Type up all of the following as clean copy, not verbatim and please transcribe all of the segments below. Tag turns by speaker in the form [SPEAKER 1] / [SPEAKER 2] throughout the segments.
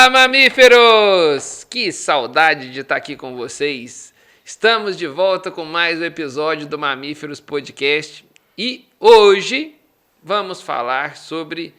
[SPEAKER 1] Olá, mamíferos! Que saudade de estar aqui com vocês. Estamos de volta com mais um episódio do Mamíferos Podcast e hoje vamos falar sobre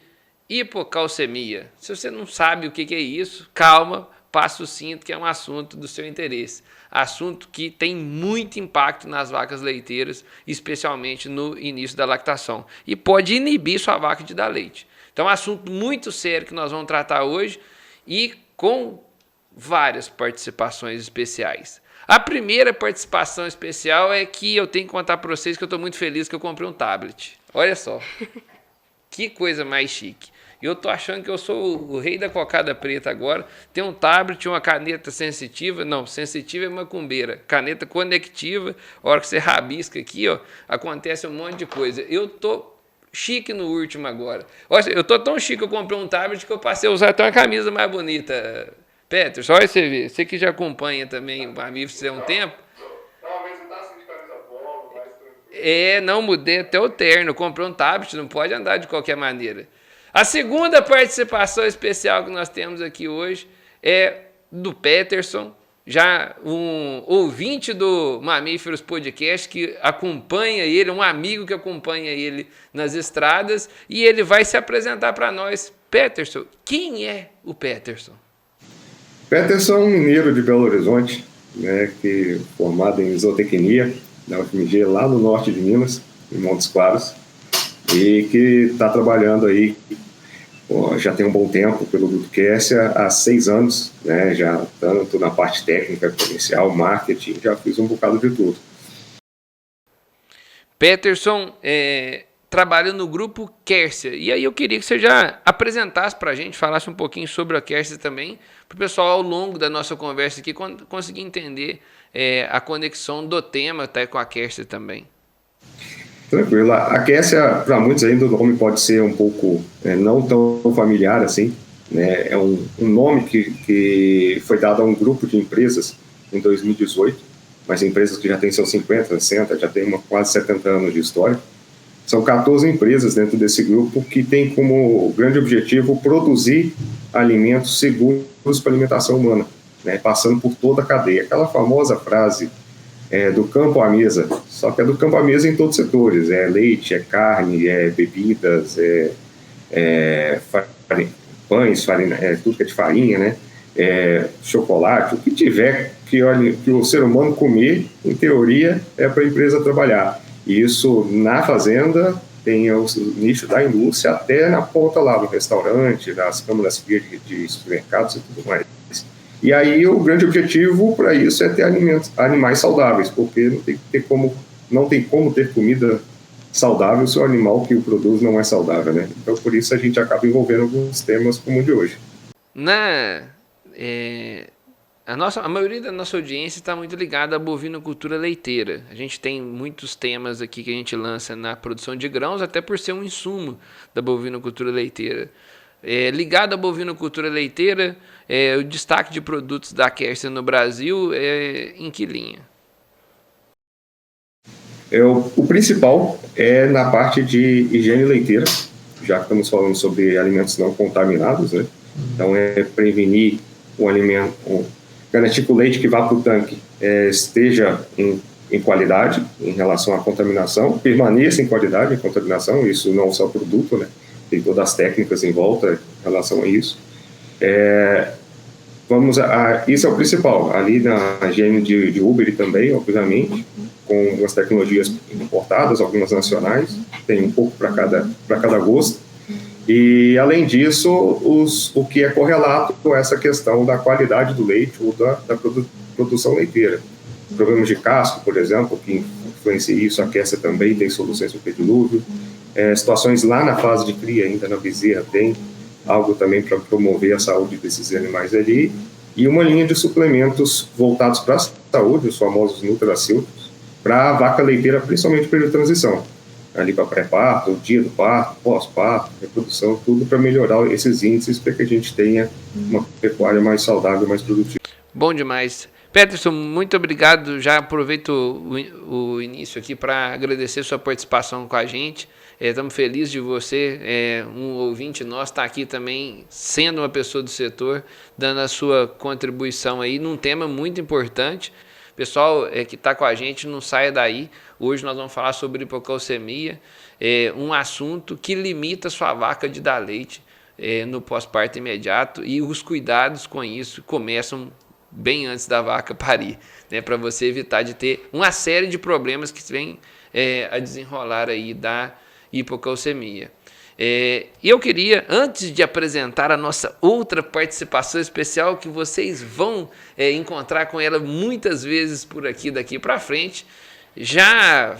[SPEAKER 1] hipocalcemia. Se você não sabe o que é isso, calma, passa o cinto que é um assunto do seu interesse. Assunto que tem muito impacto nas vacas leiteiras, especialmente no início da lactação, e pode inibir sua vaca de dar leite. Então é um assunto muito sério que nós vamos tratar hoje e com várias participações especiais. A primeira participação especial é que eu tenho que contar para vocês que eu estou muito feliz que eu comprei um tablet. Olha só, que coisa mais chique. Eu tô achando que eu sou o rei da cocada preta agora. Tem um tablet, uma caneta sensitiva. Não, sensitiva é macumbeira. Caneta conectiva. A hora que você rabisca aqui, ó, acontece um monte de coisa. Eu tô chique no último agora. Olha, eu tô tão chique que eu comprei um tablet que eu passei a usar até uma camisa mais bonita. Peterson, olha você ver. Você que já acompanha também o Mamíferos há um tempo. Não mudei até o terno. Comprei um tablet, não pode andar de qualquer maneira. A segunda participação especial que nós temos aqui hoje é do Peterson, já um ouvinte do Mamíferos Podcast que acompanha ele, um amigo que acompanha ele nas estradas, e ele vai se apresentar para nós. Peterson, quem é o Peterson?
[SPEAKER 2] Peterson é um mineiro de Belo Horizonte, né, que formado em zootecnia da UFMG lá no norte de Minas, em Montes Claros, e que está trabalhando aí, já tem um bom tempo pelo Grupo Quercia, há 6 anos, né, já tanto na parte técnica, comercial, marketing, já fiz um bocado de tudo.
[SPEAKER 1] Peterson trabalha no Grupo Quercia, e aí eu queria que você já apresentasse para a gente, falasse um pouquinho sobre a Quercia também, para o pessoal ao longo da nossa conversa aqui conseguir entender a conexão do tema até com a Quercia também.
[SPEAKER 2] Tranquilo. A Quercia, para muitos ainda, o nome pode ser um pouco não tão familiar assim, né? É um nome que foi dado a um grupo de empresas em 2018, mas empresas que já têm seus 50, 60, já têm quase 70 anos de história. São 14 empresas dentro desse grupo que tem como grande objetivo produzir alimentos seguros para a alimentação humana, né? Passando por toda a cadeia. Aquela famosa frase do campo à mesa, só que é do campo à mesa em todos os setores, leite, carne, bebidas, pães, farinha, tudo que é de farinha, né? Chocolate, o que tiver que o ser humano comer, em teoria, é para a empresa trabalhar. E isso na fazenda tem o nicho da indústria até na ponta lá do restaurante, nas câmaras frias de supermercados e tudo mais. E aí o grande objetivo para isso é ter animais saudáveis, porque não tem como ter comida saudável se o animal que o produz não é saudável, né? Então por isso a gente acaba envolvendo alguns temas como o de hoje.
[SPEAKER 1] A maioria da nossa audiência está muito ligada à bovinocultura leiteira. A gente tem muitos temas aqui que a gente lança na produção de grãos, até por ser um insumo da bovinocultura leiteira. Ligado à bovinocultura leiteira, o destaque de produtos da Quercia no Brasil em que linha?
[SPEAKER 2] O principal é na parte de higiene leiteira, já que estamos falando sobre alimentos não contaminados, né? Então é prevenir o alimento, garantir que o leite que vá para o tanque esteja em qualidade em relação à contaminação, permaneça em qualidade em contaminação, isso não só o produto, né? Tem todas as técnicas em volta em relação a isso. Isso é o principal. Ali na higiene de Uber também, obviamente, com as tecnologias importadas, algumas nacionais, tem um pouco para cada gosto. E, além disso, o que é correlato com essa questão da qualidade do leite ou da produção leiteira. Problemas de casco, por exemplo, que influencia isso, a Quercia também tem soluções para o pedilúvio. Situações lá na fase de cria, ainda na bezerra, tem algo também para promover a saúde desses animais ali. E uma linha de suplementos voltados para a saúde, os famosos nutracêuticos, para a vaca leiteira, principalmente no período de transição. Ali para pré-parto, o dia do parto, pós-parto, reprodução, tudo para melhorar esses índices para que a gente tenha uma pecuária mais saudável, mais produtiva.
[SPEAKER 1] Bom demais. Peterson, muito obrigado. Já aproveito o início aqui para agradecer sua participação com a gente. Estamos felizes de você, um ouvinte nosso, estar aqui também, sendo uma pessoa do setor, dando a sua contribuição aí num tema muito importante. Pessoal que está com a gente, não saia daí. Hoje nós vamos falar sobre hipocalcemia, um assunto que limita a sua vaca de dar leite no pós-parto imediato, e os cuidados com isso começam bem antes da vaca parir, né, para você evitar de ter uma série de problemas que vem a desenrolar aí da hipocalcemia. E eu queria, antes de apresentar a nossa outra participação especial, que vocês vão encontrar com ela muitas vezes por aqui, daqui para frente, já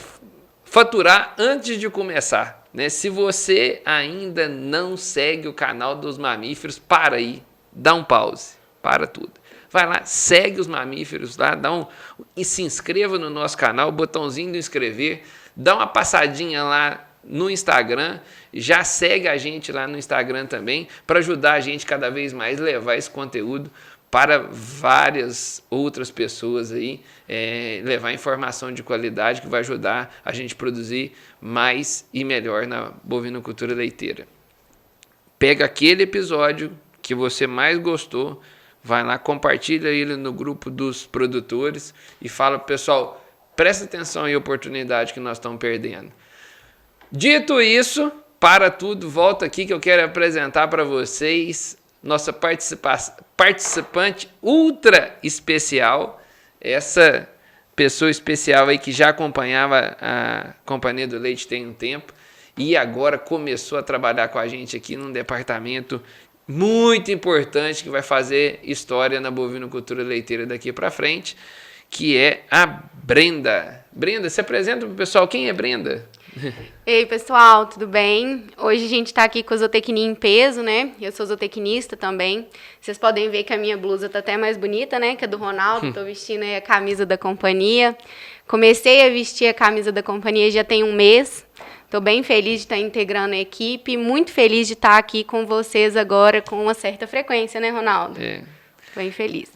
[SPEAKER 1] faturar antes de começar, né? Se você ainda não segue o canal dos mamíferos, para aí, dá um pause, para tudo. Vai lá, segue os mamíferos lá, e se inscreva no nosso canal, botãozinho do inscrever, dá uma passadinha lá no Instagram, já segue a gente lá no Instagram também, para ajudar a gente cada vez mais a levar esse conteúdo para várias outras pessoas aí, levar informação de qualidade que vai ajudar a gente a produzir mais e melhor na bovinocultura leiteira. Pega aquele episódio que você mais gostou, vai lá, compartilha ele no grupo dos produtores e fala, pessoal, presta atenção aí a oportunidade que nós estamos perdendo. Dito isso, para tudo, volta aqui que eu quero apresentar para vocês nossa participante ultra especial, essa pessoa especial aí que já acompanhava a Companhia do Leite tem um tempo e agora começou a trabalhar com a gente aqui num departamento muito importante que vai fazer história na bovinocultura leiteira daqui para frente, que é a Brenda. Brenda, se apresenta para o pessoal. Quem é Brenda?
[SPEAKER 3] Ei, pessoal, tudo bem? Hoje a gente está aqui com a zootecnia em peso, né? Eu sou zootecnista também. Vocês podem ver que a minha blusa tá até mais bonita, né? Que a do Ronaldo. Tô vestindo aí a camisa da companhia. Comecei a vestir a camisa da companhia já tem um mês. Estou bem feliz de estar integrando a equipe. Muito feliz de estar aqui com vocês agora com uma certa frequência, né, Ronaldo? Bem feliz.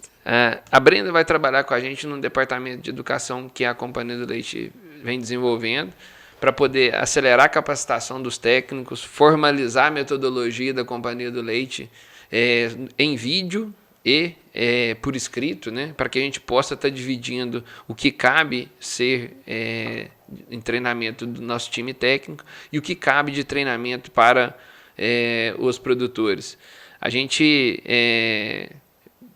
[SPEAKER 1] A Brenda vai trabalhar com a gente no departamento de educação que a Companhia do Leite vem desenvolvendo, para poder acelerar a capacitação dos técnicos, formalizar a metodologia da Companhia do Leite em vídeo e por escrito, né, para que a gente possa estar dividindo o que cabe ser em treinamento do nosso time técnico e o que cabe de treinamento para os produtores. A gente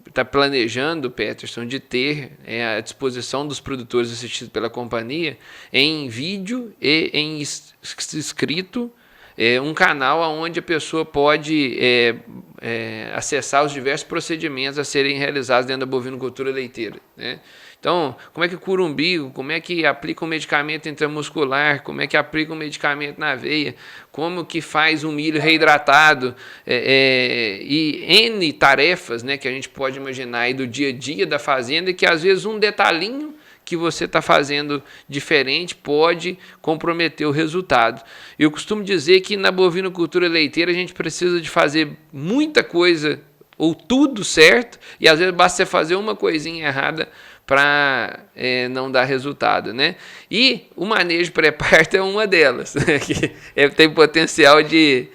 [SPEAKER 1] está planejando, Peterson, de ter à disposição dos produtores assistidos pela companhia em vídeo e em escrito um canal onde a pessoa pode acessar os diversos procedimentos a serem realizados dentro da bovinocultura leiteira, né? Então, como é que cura o umbigo, como é que aplica um medicamento intramuscular, como é que aplica um medicamento na veia, como que faz um milho reidratado, e N tarefas, né, que a gente pode imaginar aí do dia a dia da fazenda e que às vezes um detalhinho que você está fazendo diferente pode comprometer o resultado. Eu costumo dizer que na bovinocultura leiteira a gente precisa de fazer muita coisa ou tudo certo e às vezes basta você fazer uma coisinha errada para não dar resultado, né? E o manejo pré-parto é uma delas, né? Que tem potencial de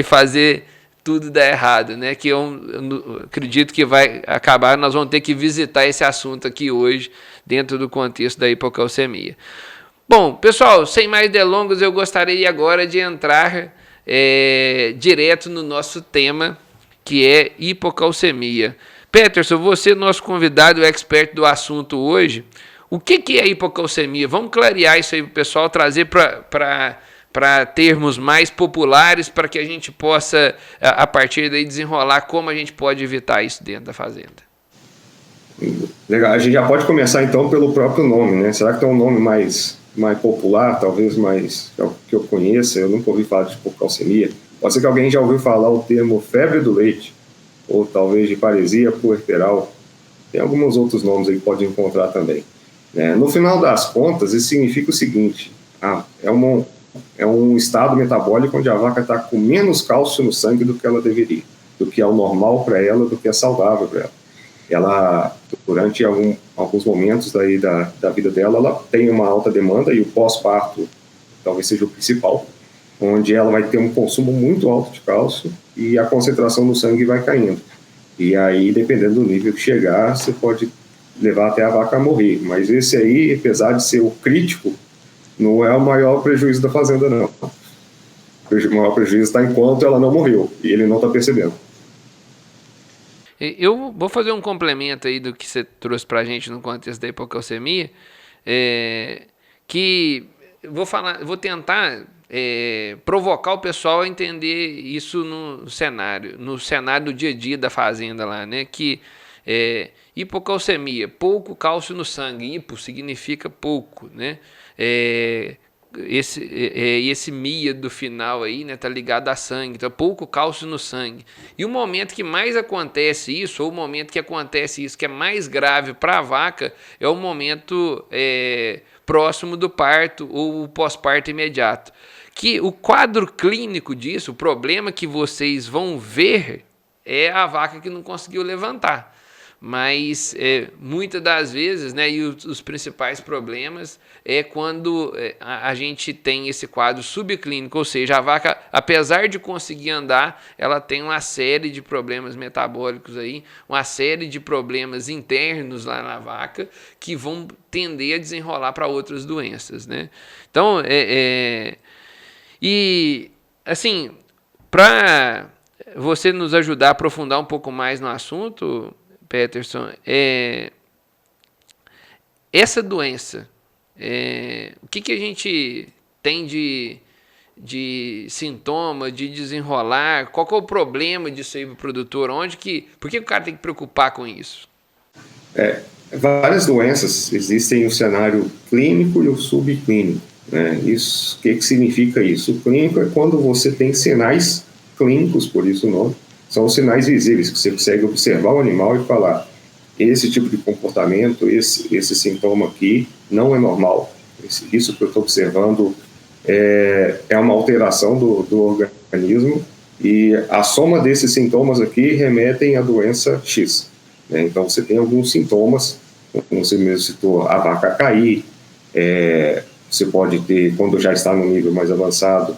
[SPEAKER 1] fazer tudo dar errado, né? Que eu acredito que vai acabar, nós vamos ter que visitar esse assunto aqui hoje, dentro do contexto da hipocalcemia. Bom, pessoal, sem mais delongas, eu gostaria agora de entrar direto no nosso tema, que é hipocalcemia. Peterson, você, nosso convidado, expert do assunto hoje, o que é hipocalcemia? Vamos clarear isso aí para o pessoal, trazer para termos mais populares, para que a gente possa, a partir daí, desenrolar como a gente pode evitar isso dentro da fazenda.
[SPEAKER 2] Legal, a gente já pode começar então pelo próprio nome, né? Será que tem um nome mais popular, talvez mais que eu conheça? Eu nunca ouvi falar de hipocalcemia. Pode ser que alguém já ouviu falar o termo febre do leite, ou talvez de paresia puerperal. Tem alguns outros nomes aí que pode encontrar também. No final das contas, isso significa o seguinte: é um estado metabólico onde a vaca está com menos cálcio no sangue do que ela deveria, do que é o normal para ela, do que é saudável para ela. Ela, durante alguns momentos aí da vida dela, ela tem uma alta demanda e o pós-parto talvez seja o principal. onde ela vai ter um consumo muito alto de cálcio e a concentração no sangue vai caindo. E aí, dependendo do nível que chegar, você pode levar até a vaca a morrer. Mas esse aí, apesar de ser o crítico, não é o maior prejuízo da fazenda, não. O maior prejuízo está enquanto ela não morreu e ele não está percebendo.
[SPEAKER 1] Eu vou fazer um complemento aí do que você trouxe para a gente no contexto da hipocalcemia, que vou tentar provocar o pessoal a entender isso no cenário do dia a dia da fazenda lá, né? Que hipocalcemia, pouco cálcio no sangue, hipo significa pouco, né? Esse mia do final aí, né, tá ligado a sangue, então pouco cálcio no sangue. E o momento que mais acontece isso, ou o momento que acontece isso, que é mais grave para a vaca, é o momento próximo do parto ou o pós-parto imediato. Que o quadro clínico disso, o problema que vocês vão ver é a vaca que não conseguiu levantar. Mas muitas das vezes, né, e os principais problemas é quando a gente tem esse quadro subclínico, ou seja, a vaca, apesar de conseguir andar, ela tem uma série de problemas metabólicos aí, uma série de problemas internos lá na vaca que vão tender a desenrolar para outras doenças, né? Então, e assim, para você nos ajudar a aprofundar um pouco mais no assunto, Peterson, essa doença, o que a gente tem de sintoma, de desenrolar, qual que é o problema disso aí para o produtor, por que o cara tem que preocupar com isso?
[SPEAKER 2] Várias doenças existem o cenário clínico e o subclínico, né? Isso, o que significa isso? O clínico é quando você tem sinais clínicos, por isso o nome, são os sinais visíveis, que você consegue observar o animal e falar: esse tipo de comportamento, esse sintoma aqui não é normal. Isso que eu estou observando é uma alteração do organismo, e a soma desses sintomas aqui remetem à doença X, né? Então você tem alguns sintomas, como você mesmo citou, a vaca cair, você pode ter, quando já está no nível mais avançado,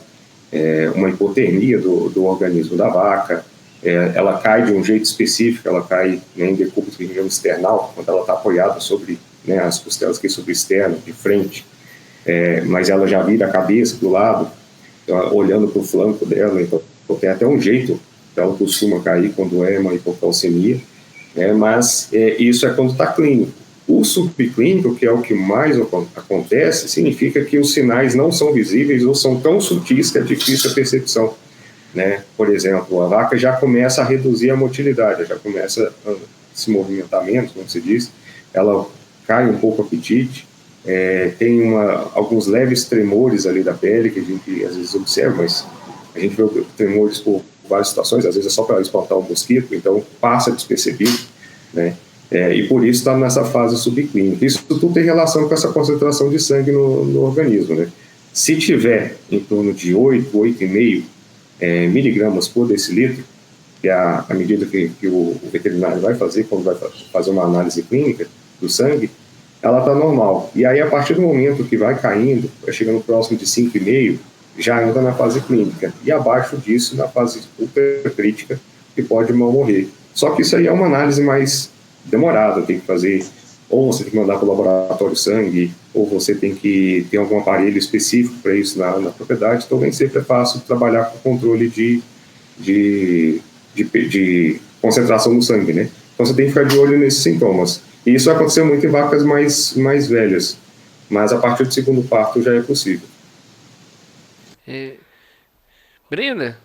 [SPEAKER 2] uma hipotermia do organismo da vaca. Ela cai de um jeito específico, ela cai, né, em decúbito external, quando ela está apoiada sobre, né, as costelas aqui sobre o externo, de frente, mas ela já vira a cabeça do lado, olhando para o flanco dela, então tem até um jeito que ela costuma cair quando é uma hipocalcemia, mas isso é quando está clínico. O subclínico, que é o que mais acontece, significa que os sinais não são visíveis ou são tão sutis que é difícil a percepção, né? Por exemplo, a vaca já começa a reduzir a motilidade, já começa esse movimentamento, como se diz, ela cai um pouco o apetite, tem alguns leves tremores ali da pele que a gente às vezes observa, mas a gente vê tremores por várias situações, às vezes é só para espantar um mosquito, então passa despercebido, né? E por isso está nessa fase subclínica. Isso tudo tem relação com essa concentração de sangue no organismo, né? Se tiver em torno de 8,5 miligramas por decilitro, que é a medida que o veterinário vai fazer quando vai fazer uma análise clínica do sangue, ela está normal. E aí, a partir do momento que vai caindo, vai chegando próximo de 5,5, já anda na fase clínica. E abaixo disso, na fase ultracrítica, que pode mal morrer. Só que isso aí é uma análise mais demorada, tem que fazer, ou você tem que mandar para o laboratório sangue, ou você tem que ter algum aparelho específico para isso na propriedade, então nem sempre é fácil trabalhar com controle de concentração no sangue, né? Então você tem que ficar de olho nesses sintomas. E isso vai acontecer muito em vacas mais velhas, mas a partir do segundo parto já é possível.
[SPEAKER 1] Brenda,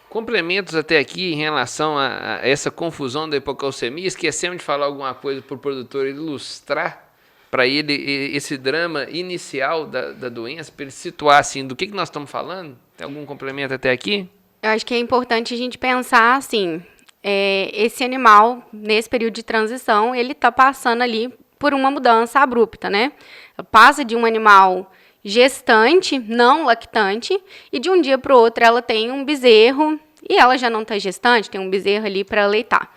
[SPEAKER 1] complementos até aqui em relação a essa confusão da hipocalcemia, esquecemos de falar alguma coisa para o produtor ilustrar para ele esse drama inicial da doença, para ele situar assim, do que nós estamos falando? Tem algum complemento até aqui?
[SPEAKER 3] Eu acho que é importante a gente pensar assim, esse animal, nesse período de transição, ele está passando ali por uma mudança abrupta, né? Passa de um animal gestante, não lactante, e de um dia para o outro ela tem um bezerro, e ela já não está gestante, tem um bezerro ali para aleitar.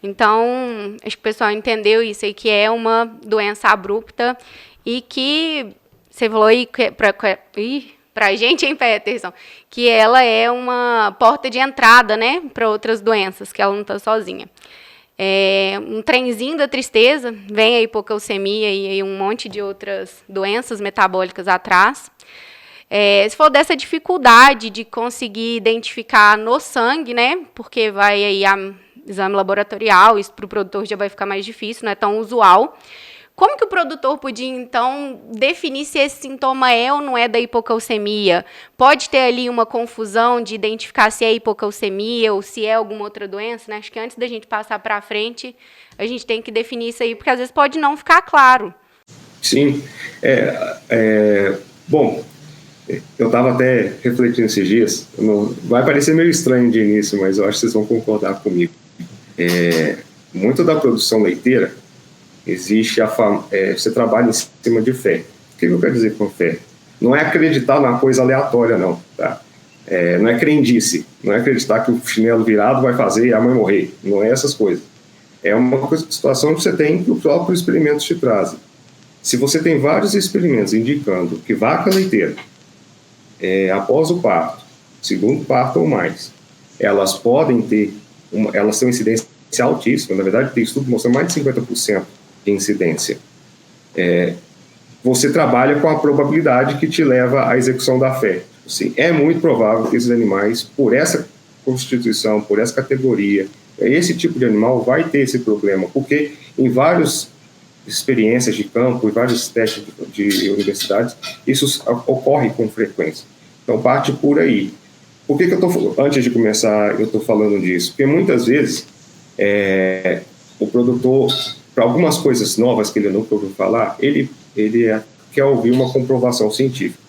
[SPEAKER 3] Então, acho que o pessoal entendeu isso aí, que é uma doença abrupta e que, você falou aí, pra gente, hein, Peterson? Que ela é uma porta de entrada, né, para outras doenças, que ela não tá sozinha. Um trenzinho da tristeza, vem a hipocalcemia e aí um monte de outras doenças metabólicas atrás. Se for dessa dificuldade de conseguir identificar no sangue, né, porque vai aí exame laboratorial, isso para o produtor já vai ficar mais difícil, não é tão usual. Como que o produtor podia, então, definir se esse sintoma é ou não é da hipocalcemia? Pode ter ali uma confusão de identificar se é hipocalcemia ou se é alguma outra doença, né? Acho que antes da gente passar para frente, a gente tem que definir isso aí, porque às vezes pode não ficar claro.
[SPEAKER 2] Sim. Bom, eu estava até refletindo esses dias, vai parecer meio estranho de início, mas eu acho que vocês vão concordar comigo. Muito da produção leiteira existe você trabalha em cima de fé. O que eu quero dizer com fé? Não é acreditar numa coisa aleatória, não. Tá? Não é crendice. Não é acreditar que o chinelo virado vai fazer e a mãe morrer. Não é essas coisas. É uma situação que você tem que o próprio experimento te traz. Se você tem vários experimentos indicando que vaca leiteira, após o parto, segundo parto ou mais, elas podem ter, elas têm uma incidência altíssima. Na verdade, tem estudo mostrando mais de 50% de incidência. Você trabalha com a probabilidade que te leva à execução da fé. Assim, é muito provável que esses animais, por essa constituição, por essa categoria, esse tipo de animal vai ter esse problema, porque em várias experiências de campo, em vários testes de universidades, isso ocorre com frequência. Então, parte por aí. Por que antes de começar, eu estou falando disso? Porque muitas vezes o produtor, para algumas coisas novas que ele nunca ouviu falar, ele quer ouvir uma comprovação científica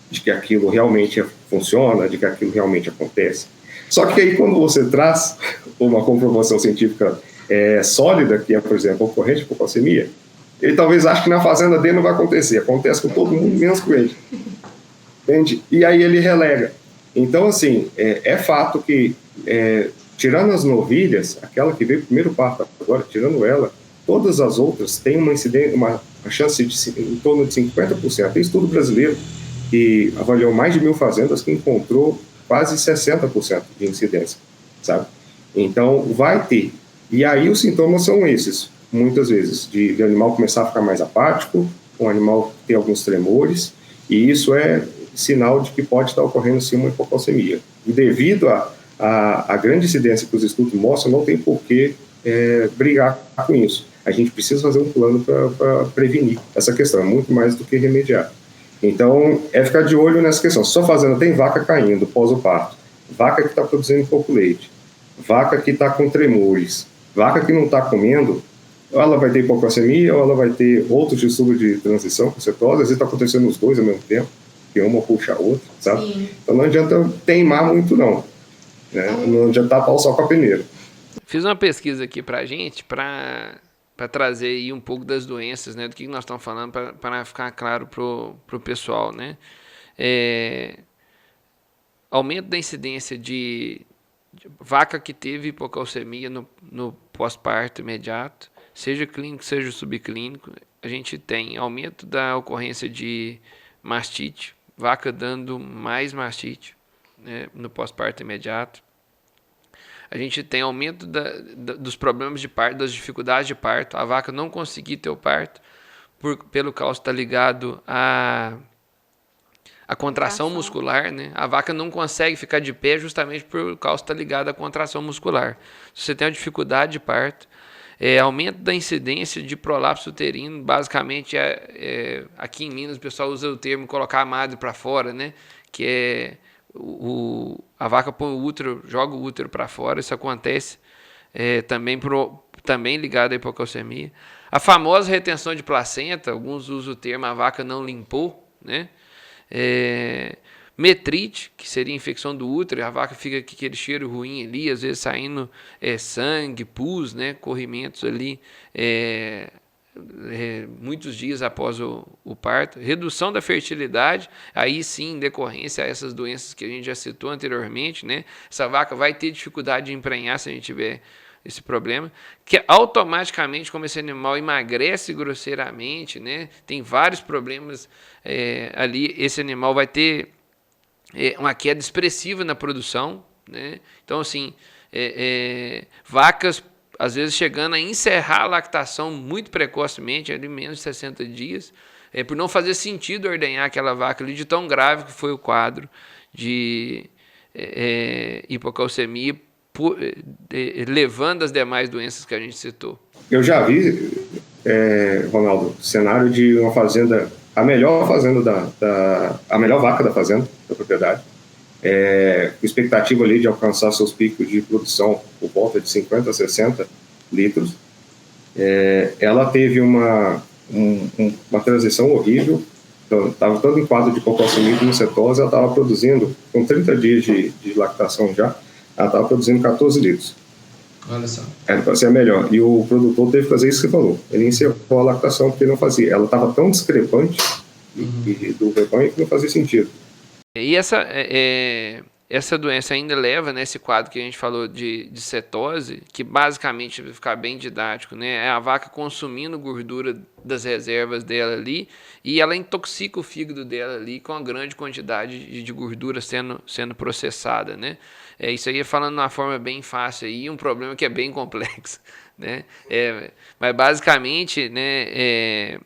[SPEAKER 2] de que aquilo realmente funciona, de que aquilo realmente acontece. Só que aí, quando você traz uma comprovação científica sólida, que é, por exemplo, ocorrente de hipocalcemia, ele talvez ache que na fazenda dele não vai acontecer. Acontece com todo mundo, menos com ele. Entende? E aí ele relega. Então, assim, é fato que, tirando as novilhas, aquela que veio primeiro parto agora, tirando ela, todas as outras têm uma chance de em torno de 50%. Tem estudo brasileiro que avaliou mais de 1.000 fazendas que encontrou quase 60% de incidência, sabe? Então, vai ter. E aí os sintomas são esses, muitas vezes, de animal começar a ficar mais apático, o animal ter alguns tremores, e isso é sinal de que pode estar ocorrendo sim uma hipocalcemia. E devido à grande incidência que os estudos mostram, não tem por que brigar com isso. A gente precisa fazer um plano para prevenir essa questão, muito mais do que remediar. Então, ficar de olho nessa questão. Sua fazenda tem vaca caindo pós o parto, vaca que está produzindo pouco leite, vaca que está com tremores, vaca que não está comendo, ou ela vai ter hipocalcemia, ou ela vai ter outros distúrbios de transição com cetose. Às vezes está acontecendo os dois ao mesmo tempo, que uma puxa a outra, sabe? Sim. Então não adianta teimar muito, não. Né? Não adianta tapar o sol com a peneira.
[SPEAKER 1] Fiz uma pesquisa aqui pra gente, para trazer aí um pouco das doenças, né? Do que nós estamos falando, para ficar claro pro pessoal, né? Aumento da incidência de vaca que teve hipocalcemia no pós-parto imediato, seja clínico, seja subclínico. A gente tem aumento da ocorrência de mastite, vaca dando mais mastite, né, no pós-parto imediato. A gente tem aumento dos problemas de parto, das dificuldades de parto. A vaca não conseguir ter o parto, pelo cálcio estar ligado à contração muscular, né? A vaca não consegue ficar de pé justamente por cálcio estar ligado à contração muscular. Se você tem uma dificuldade de parto, aumento da incidência de prolapso uterino, basicamente aqui em Minas o pessoal usa o termo colocar a madre para fora, né? Que é a vaca põe o útero, joga o útero para fora. Isso acontece também ligado à hipocalcemia. A famosa retenção de placenta, alguns usam o termo a vaca não limpou, né? Metrite, que seria infecção do útero, a vaca fica com aquele cheiro ruim ali, às vezes saindo sangue, pus, né? Corrimentos ali, muitos dias após o parto. Redução da fertilidade, aí sim, em decorrência a essas doenças que a gente já citou anteriormente, né? Essa vaca vai ter dificuldade de emprenhar se a gente tiver esse problema, que automaticamente, como esse animal emagrece grosseiramente, né, tem vários problemas ali, esse animal vai ter uma queda expressiva na produção, né? Então, assim, vacas, às vezes, chegando a encerrar a lactação muito precocemente, ali menos de 60 dias, por não fazer sentido ordenhar aquela vaca ali, de tão grave que foi o quadro de hipocalcemia, levando as demais doenças que a gente citou.
[SPEAKER 2] Eu já vi, Ronaldo, cenário de uma fazenda, a melhor fazenda a melhor vaca da fazenda, da propriedade, com expectativa ali de alcançar seus picos de produção por volta de 50 a 60 litros. Ela teve uma transição horrível, estava todo em quadro de hipocalcemia e cetose, ela estava produzindo, com 30 dias de lactação já, ela estava produzindo 14 litros.
[SPEAKER 4] Olha só.
[SPEAKER 2] Era para ser melhor. E o produtor teve que fazer isso que você falou. Ele encerrou a lactação porque ele não fazia. Ela estava tão discrepante do rebanho que não fazia sentido.
[SPEAKER 1] E essa doença ainda leva, né, esse quadro que a gente falou de cetose, que basicamente, vai ficar bem didático, né, é a vaca consumindo gordura das reservas dela ali, e ela intoxica o fígado dela ali com uma grande quantidade de gordura sendo processada, né. Isso aí falando de uma forma bem fácil aí, um problema que é bem complexo, né. Mas basicamente, né,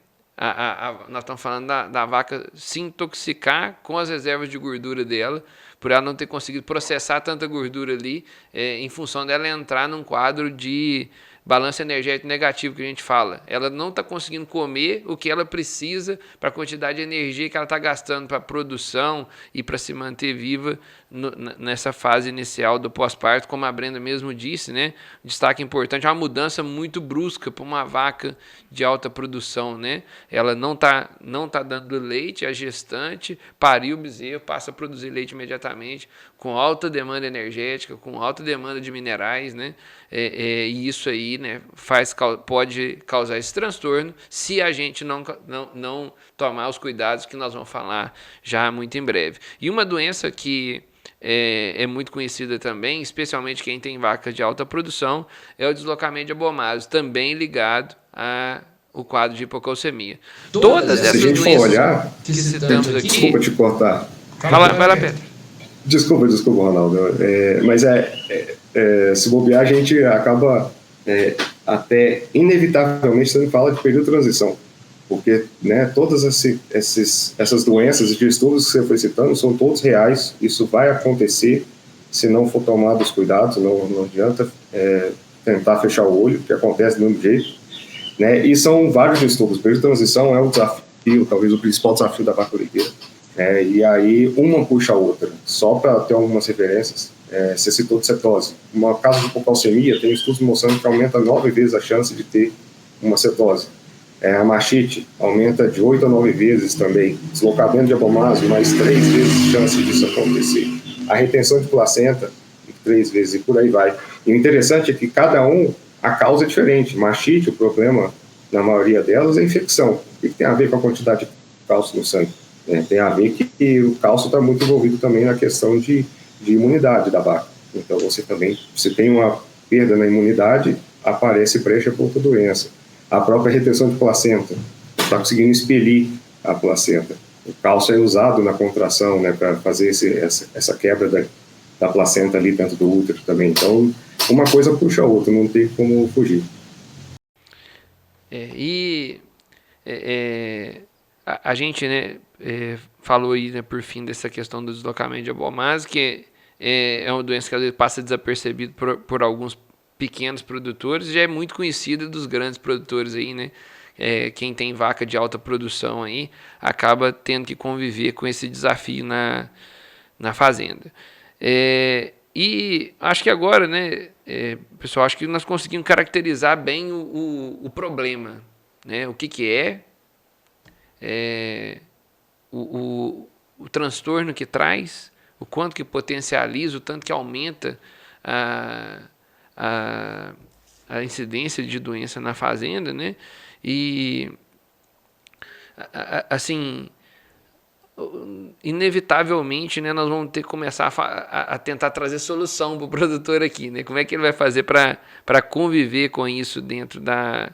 [SPEAKER 1] nós estamos falando da vaca se intoxicar com as reservas de gordura dela, por ela não ter conseguido processar tanta gordura ali, em função dela entrar num quadro de balanço energético negativo que a gente fala. Ela não está conseguindo comer o que ela precisa para a quantidade de energia que ela está gastando para a produção e para se manter viva nessa fase inicial do pós-parto, como a Brenda mesmo disse, né? Destaque importante, é uma mudança muito brusca para uma vaca de alta produção, né? Ela não tá dando leite, a gestante pariu o bezerro, passa a produzir leite imediatamente, com alta demanda energética, com alta demanda de minerais, né? E isso aí, né, pode causar esse transtorno se a gente não tomar os cuidados que nós vamos falar já muito em breve. E uma doença que é muito conhecida também, especialmente quem tem vacas de alta produção, é o deslocamento de abomasos, também ligado ao quadro de hipocalcemia. Todas essas
[SPEAKER 2] doenças, se a gente for olhar,
[SPEAKER 1] que citamos aqui...
[SPEAKER 2] Desculpa te cortar.
[SPEAKER 1] Vai lá, Pedro.
[SPEAKER 2] Desculpa, Ronaldo. Mas se bobear, a gente acaba até inevitavelmente sempre fala de período de transição. Porque, né, todas essas doenças e distúrbios que você foi citando são todos reais. Isso vai acontecer se não for tomado os cuidados. Não adianta tentar fechar o olho, que acontece do mesmo jeito. Né? E são vários distúrbios. O período de transição é um desafio, talvez o principal desafio da vaca leiteira. E aí uma puxa a outra. Só para ter algumas referências, você citou de cetose. Uma caso de hipocalcemia, tem estudos mostrando que aumenta 9 vezes a chance de ter uma cetose. A mastite aumenta de 8 a 9 vezes também. Deslocamento de abomaso, mais 3 vezes chance disso acontecer. A retenção de placenta, 3 vezes, e por aí vai. E o interessante é que a causa é diferente. Mastite, o problema, na maioria delas, é infecção. O que tem a ver com a quantidade de cálcio no sangue? Tem a ver que o cálcio está muito envolvido também na questão de imunidade da vaca. Então, você tem uma perda na imunidade, aparece brecha para outra doença. A própria retenção de placenta, está conseguindo expelir a placenta. O cálcio é usado na contração, né, para fazer essa quebra da placenta ali dentro do útero também. Então, uma coisa puxa a outra, não tem como fugir.
[SPEAKER 1] A gente, né, falou aí, né, por fim, dessa questão do deslocamento de abomaso, que é uma doença que às vezes passa desapercebido por alguns pequenos produtores, já é muito conhecida dos grandes produtores aí, né? Quem tem vaca de alta produção aí acaba tendo que conviver com esse desafio na fazenda. E acho que agora, né, pessoal, acho que nós conseguimos caracterizar bem o problema, né? O que é o transtorno que traz, o quanto que potencializa, o tanto que aumenta a incidência de doença na fazenda, né? E assim, inevitavelmente, né, nós vamos ter que começar a tentar trazer solução para o produtor aqui, né? Como é que ele vai fazer para conviver com isso dentro da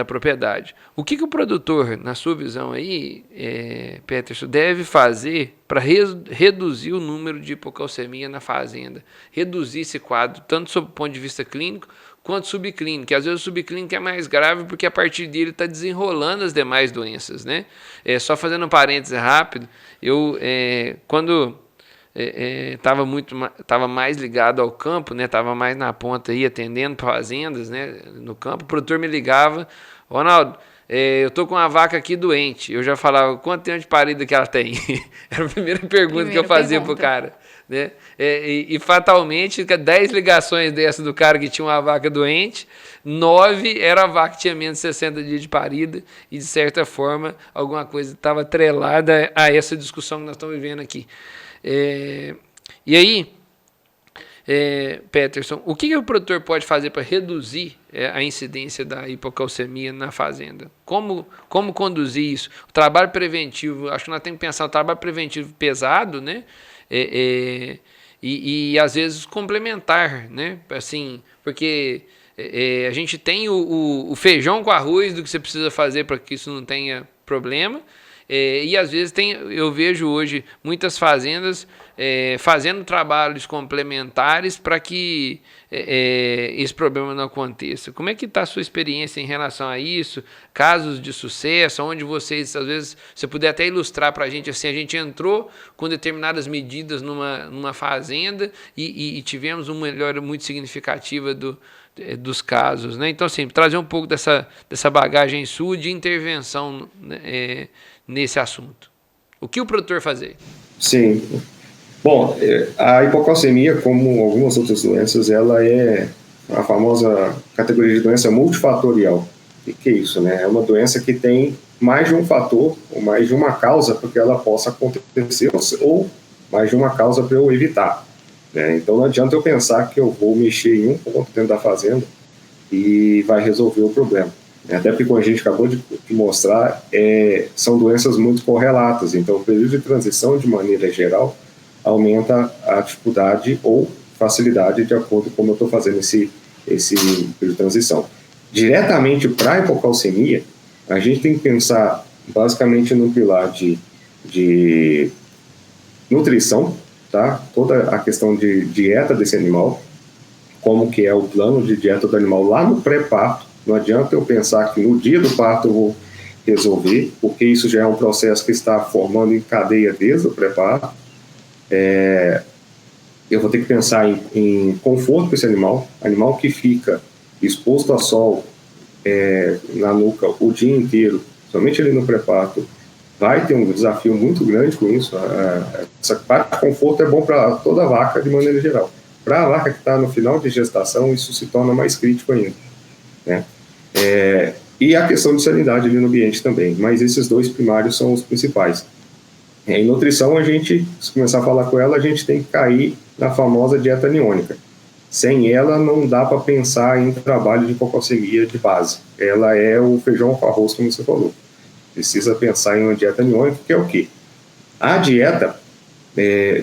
[SPEAKER 1] propriedade? O que o produtor, na sua visão aí, Peterson, deve fazer para reduzir o número de hipocalcemia na fazenda? Reduzir esse quadro, tanto sob o ponto de vista clínico, quanto subclínico. Às vezes o subclínico é mais grave porque a partir dele está desenrolando as demais doenças, né? Só fazendo um parêntese rápido, eu quando estava mais ligado ao campo, né? Estava mais na ponta aí, atendendo fazendas, né? No campo, o produtor me ligava: Ronaldo, eu tô com uma vaca aqui doente. Eu já falava: quanto tempo de parida que ela tem? Era a primeira pergunta que eu fazia pro cara, né? E fatalmente, 10 ligações dessa do cara que tinha uma vaca doente, 9 era a vaca que tinha menos de 60 dias de parida, e de certa forma alguma coisa estava atrelada a essa discussão que nós estamos vivendo aqui. E aí, Peterson, o que o produtor pode fazer para reduzir a incidência da hipocalcemia na fazenda? Como conduzir isso? O trabalho preventivo, acho que nós temos que pensar o trabalho preventivo pesado, né? E às vezes complementar, né? Assim, porque a gente tem o feijão com arroz do que você precisa fazer para que isso não tenha problema. E às vezes eu vejo hoje muitas fazendas fazendo trabalhos complementares para que esse problema não aconteça. Como é que está a sua experiência em relação a isso? Casos de sucesso, onde vocês, às vezes, você puder até ilustrar para a gente, assim, a gente entrou com determinadas medidas numa fazenda e tivemos uma melhora muito significativa dos casos, né? Então, assim, trazer um pouco dessa bagagem sua de intervenção, né, nesse assunto. O que o produtor fazer?
[SPEAKER 2] Sim. Bom, a hipocalcemia, como algumas outras doenças, ela é a famosa categoria de doença multifatorial. O que é isso, né? É uma doença que tem mais de um fator ou mais de uma causa para que ela possa acontecer, ou mais de uma causa para eu evitar, né? Então não adianta eu pensar que eu vou mexer em um ponto dentro da fazenda e vai resolver o problema. Até porque, como a gente acabou de mostrar, são doenças muito correlatas. Então, o período de transição, de maneira geral, aumenta a dificuldade ou facilidade de acordo com como eu estou fazendo esse período de transição. Diretamente para a hipocalcemia, a gente tem que pensar basicamente no pilar de nutrição, tá? Toda a questão de dieta desse animal, como que é o plano de dieta do animal lá no pré-parto. Não adianta eu pensar que no dia do parto eu vou resolver, porque isso já é um processo que está formando em cadeia desde o pré-parto. Eu vou ter que pensar em conforto para esse animal que fica exposto ao sol na nuca o dia inteiro, somente ali no pré-parto, vai ter um desafio muito grande com isso. Essa parte de conforto é bom para toda a vaca de maneira geral. Para a vaca que está no final de gestação, isso se torna mais crítico ainda, né? E a questão de sanidade ali no ambiente também, mas esses dois primários são os principais. Em nutrição, se começar a falar com ela, a gente tem que cair na famosa dieta aniônica. Sem ela, não dá para pensar em trabalho de hipocalcemia de base. Ela é o feijão com arroz, como você falou. Precisa pensar em uma dieta aniônica, que é o quê? A dieta,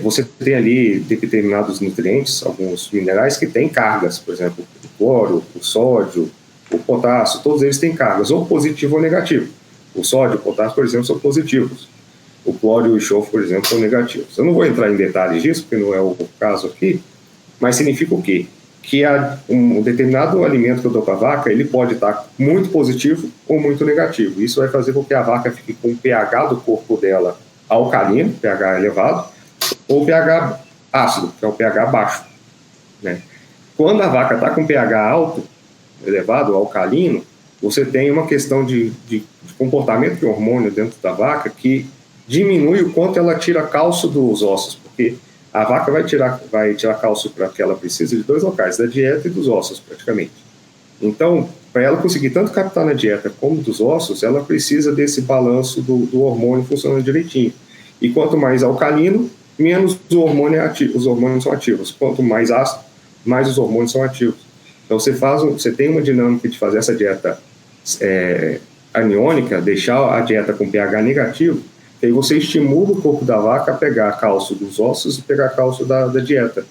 [SPEAKER 2] você tem ali determinados nutrientes, alguns minerais que têm cargas, por exemplo, o cloro, o sódio, o potássio, todos eles têm cargas, ou positivo ou negativo. O sódio e o potássio, por exemplo, são positivos. O cloro e o enxofre, por exemplo, são negativos. Eu não vou entrar em detalhes disso, porque não é o caso aqui, mas significa o quê? Que um determinado alimento que eu dou para a vaca, ele pode estar muito positivo ou muito negativo. Isso vai fazer com que a vaca fique com o pH do corpo dela alcalino, pH elevado, ou pH ácido, que é o pH baixo, né? Quando a vaca está com pH alto, elevado, alcalino, você tem uma questão de comportamento de hormônio dentro da vaca que diminui o quanto ela tira cálcio dos ossos, porque a vaca vai tirar cálcio para que ela precisa de dois locais, da dieta e dos ossos, praticamente. Então, para ela conseguir tanto captar na dieta como dos ossos, ela precisa desse balanço do hormônio funcionando direitinho. E quanto mais alcalino, menos os hormônios são ativos. Quanto mais ácido, mais os hormônios são ativos. Então, você tem uma dinâmica de fazer essa dieta aniônica, deixar a dieta com pH negativo, que aí você estimula o corpo da vaca a pegar cálcio dos ossos e pegar cálcio da dieta.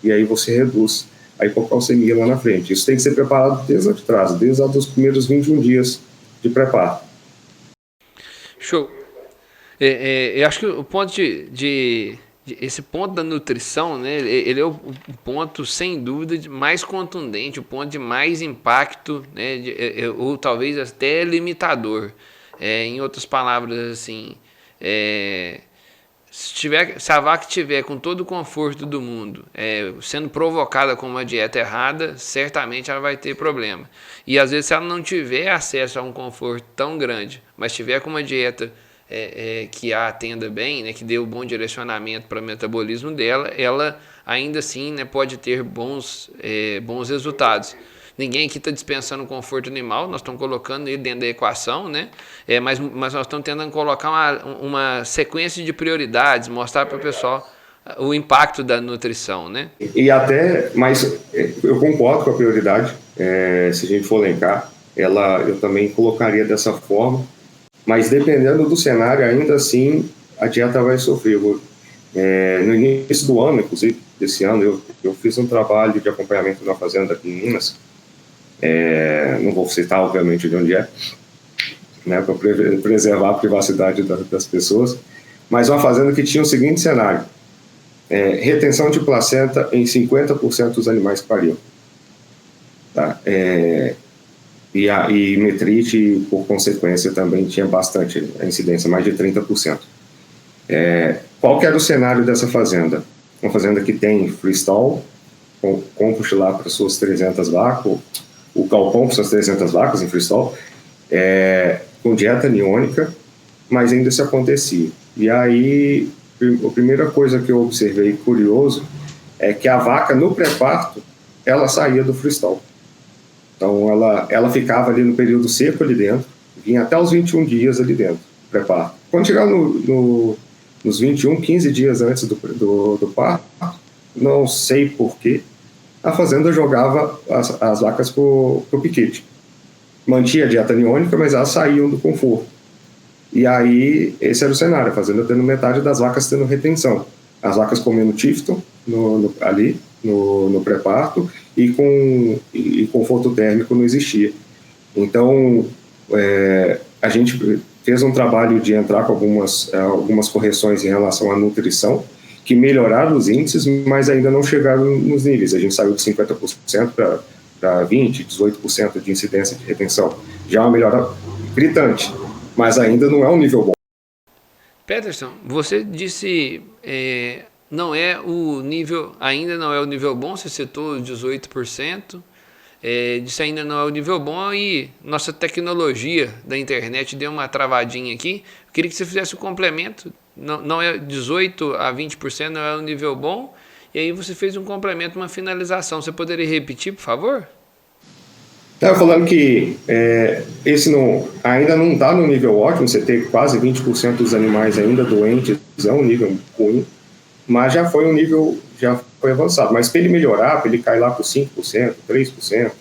[SPEAKER 2] E aí você reduz a hipocalcemia lá na frente. Isso tem que ser preparado desde de trás, desde os primeiros 21 dias de preparo.
[SPEAKER 1] Show. Eu acho que o ponto esse ponto da nutrição, né, ele é o ponto, sem dúvida, mais contundente, o ponto de mais impacto, né, ou talvez até limitador. Em outras palavras, assim, se a vaca estiver com todo o conforto do mundo, sendo provocada com uma dieta errada, certamente ela vai ter problema. E às vezes, se ela não tiver acesso a um conforto tão grande, mas tiver com uma dieta que a atenda bem, né, que dê um bom direcionamento para o metabolismo dela, ela ainda assim, né, pode ter bons resultados. Ninguém aqui está dispensando o conforto animal, nós estamos colocando ele dentro da equação, né? Mas nós estamos tentando colocar uma sequência de prioridades, mostrar para o pessoal o impacto da nutrição, né?
[SPEAKER 2] Mas eu concordo com a prioridade, se a gente for elencar, eu também colocaria dessa forma. Mas dependendo do cenário, ainda assim, a dieta vai sofrer. No início do ano, inclusive, desse ano, eu fiz um trabalho de acompanhamento na fazenda aqui em Minas. Não vou citar, obviamente, de onde né, para preservar a privacidade das pessoas. Mas uma fazenda que tinha o seguinte cenário. Retenção de placenta em 50% dos animais que pariam. Tá? E metrite, por consequência, também tinha bastante, a incidência, mais de 30%. Qual que era o cenário dessa fazenda? Uma fazenda que tem freestall, com compost lá para suas 300 vacas, o galpão para suas 300 vacas em freestall, com dieta aniônica, mas ainda isso acontecia. E aí, a primeira coisa que eu observei curioso é que a vaca, no pré-parto, ela saía do freestall. Então, ela ficava ali no período seco ali dentro, vinha até os 21 dias ali dentro, pré-parto. Quando chegava nos 21, 15 dias antes do parto, não sei porquê, a fazenda jogava as vacas pro piquete. Mantinha a dieta aniônica, mas elas saíam do conforto. E aí, esse era o cenário, a fazenda tendo metade das vacas tendo retenção. As vacas comendo Tifton ali no pré-parto e conforto térmico não existia. Então, a gente fez um trabalho de entrar com algumas correções em relação à nutrição, que melhoraram os índices, mas ainda não chegaram nos níveis. A gente saiu de 50% para 20%, 18% de incidência de retenção. Já é uma melhora gritante, mas ainda não é um nível bom.
[SPEAKER 1] Peterson, você disse não é o nível, ainda não é o nível bom, você citou 18%, disse ainda não é o nível bom e nossa tecnologia da internet deu uma travadinha aqui. Eu queria que você fizesse o complemento, não é 18% a 20%, não é o nível bom, e aí você fez um complemento, uma finalização. Você poderia repetir, por favor?
[SPEAKER 2] Estava falando que esse ainda não está no nível ótimo, você tem quase 20% dos animais ainda doentes, é um nível ruim, mas já foi avançado. Mas para ele melhorar, para ele cair lá por 5%, 3%,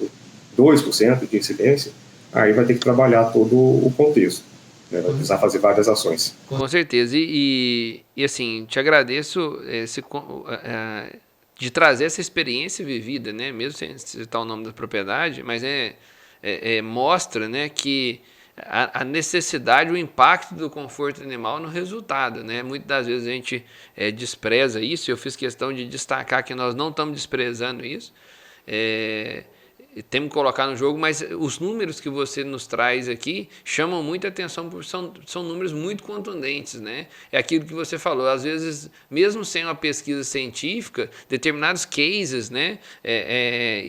[SPEAKER 2] 2% de incidência, aí vai ter que trabalhar todo o contexto, né? Vai precisar fazer várias ações.
[SPEAKER 1] Com certeza, e assim, te agradeço de trazer essa experiência vivida, né? Mesmo sem citar o nome da propriedade, mas mostra, né, que a necessidade, o impacto do conforto animal no resultado, né? Muitas das vezes a gente despreza isso, eu fiz questão de destacar que nós não estamos desprezando isso, temos que colocar no jogo, mas os números que você nos traz aqui chamam muita atenção, porque são números muito contundentes, né? É aquilo que você falou, às vezes, mesmo sem uma pesquisa científica, determinados cases, né,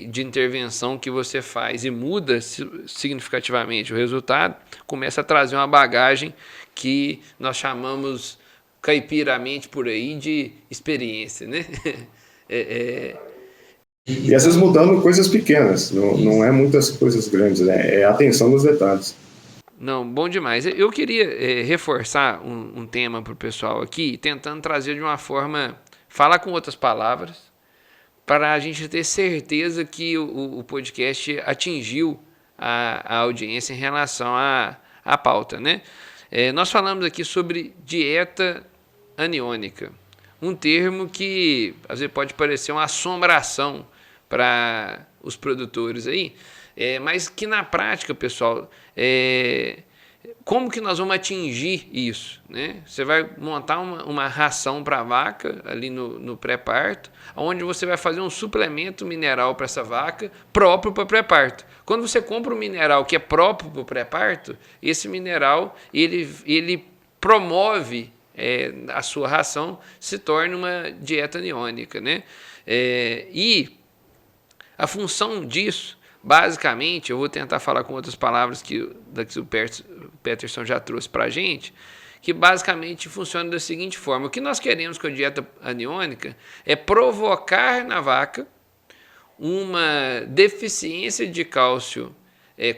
[SPEAKER 1] de intervenção que você faz e muda significativamente o resultado, começa a trazer uma bagagem que nós chamamos caipiramente por aí de experiência, né?
[SPEAKER 2] E às vezes mudando coisas pequenas, não é muitas coisas grandes, né? É atenção nos detalhes.
[SPEAKER 1] Não, bom demais. Eu queria reforçar um tema para o pessoal aqui, tentando trazer de uma forma, falar com outras palavras, para a gente ter certeza que o podcast atingiu a audiência em relação à a pauta, né? Nós falamos aqui sobre dieta aniônica, um termo que às vezes pode parecer uma assombração para os produtores aí, mas que na prática, pessoal, como que nós vamos atingir isso, né? Você vai montar uma ração para a vaca ali no pré-parto, onde você vai fazer um suplemento mineral para essa vaca próprio para pré-parto. Quando você compra um mineral que é próprio para o pré-parto, esse mineral ele promove a sua ração, se torna uma dieta aniônica, né? E a função disso, basicamente, eu vou tentar falar com outras palavras que o Peterson já trouxe para a gente, que basicamente funciona da seguinte forma: o que nós queremos com a dieta aniônica é provocar na vaca uma deficiência de cálcio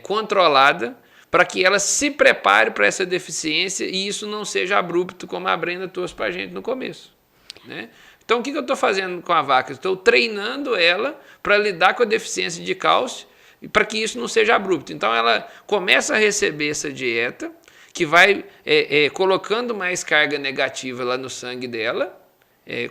[SPEAKER 1] controlada, para que ela se prepare para essa deficiência e isso não seja abrupto, como a Brenda trouxe para a gente no começo, né? Então, o que eu estou fazendo com a vaca? Estou treinando ela para lidar com a deficiência de cálcio e para que isso não seja abrupto. Então, ela começa a receber essa dieta, que vai colocando mais carga negativa lá no sangue dela,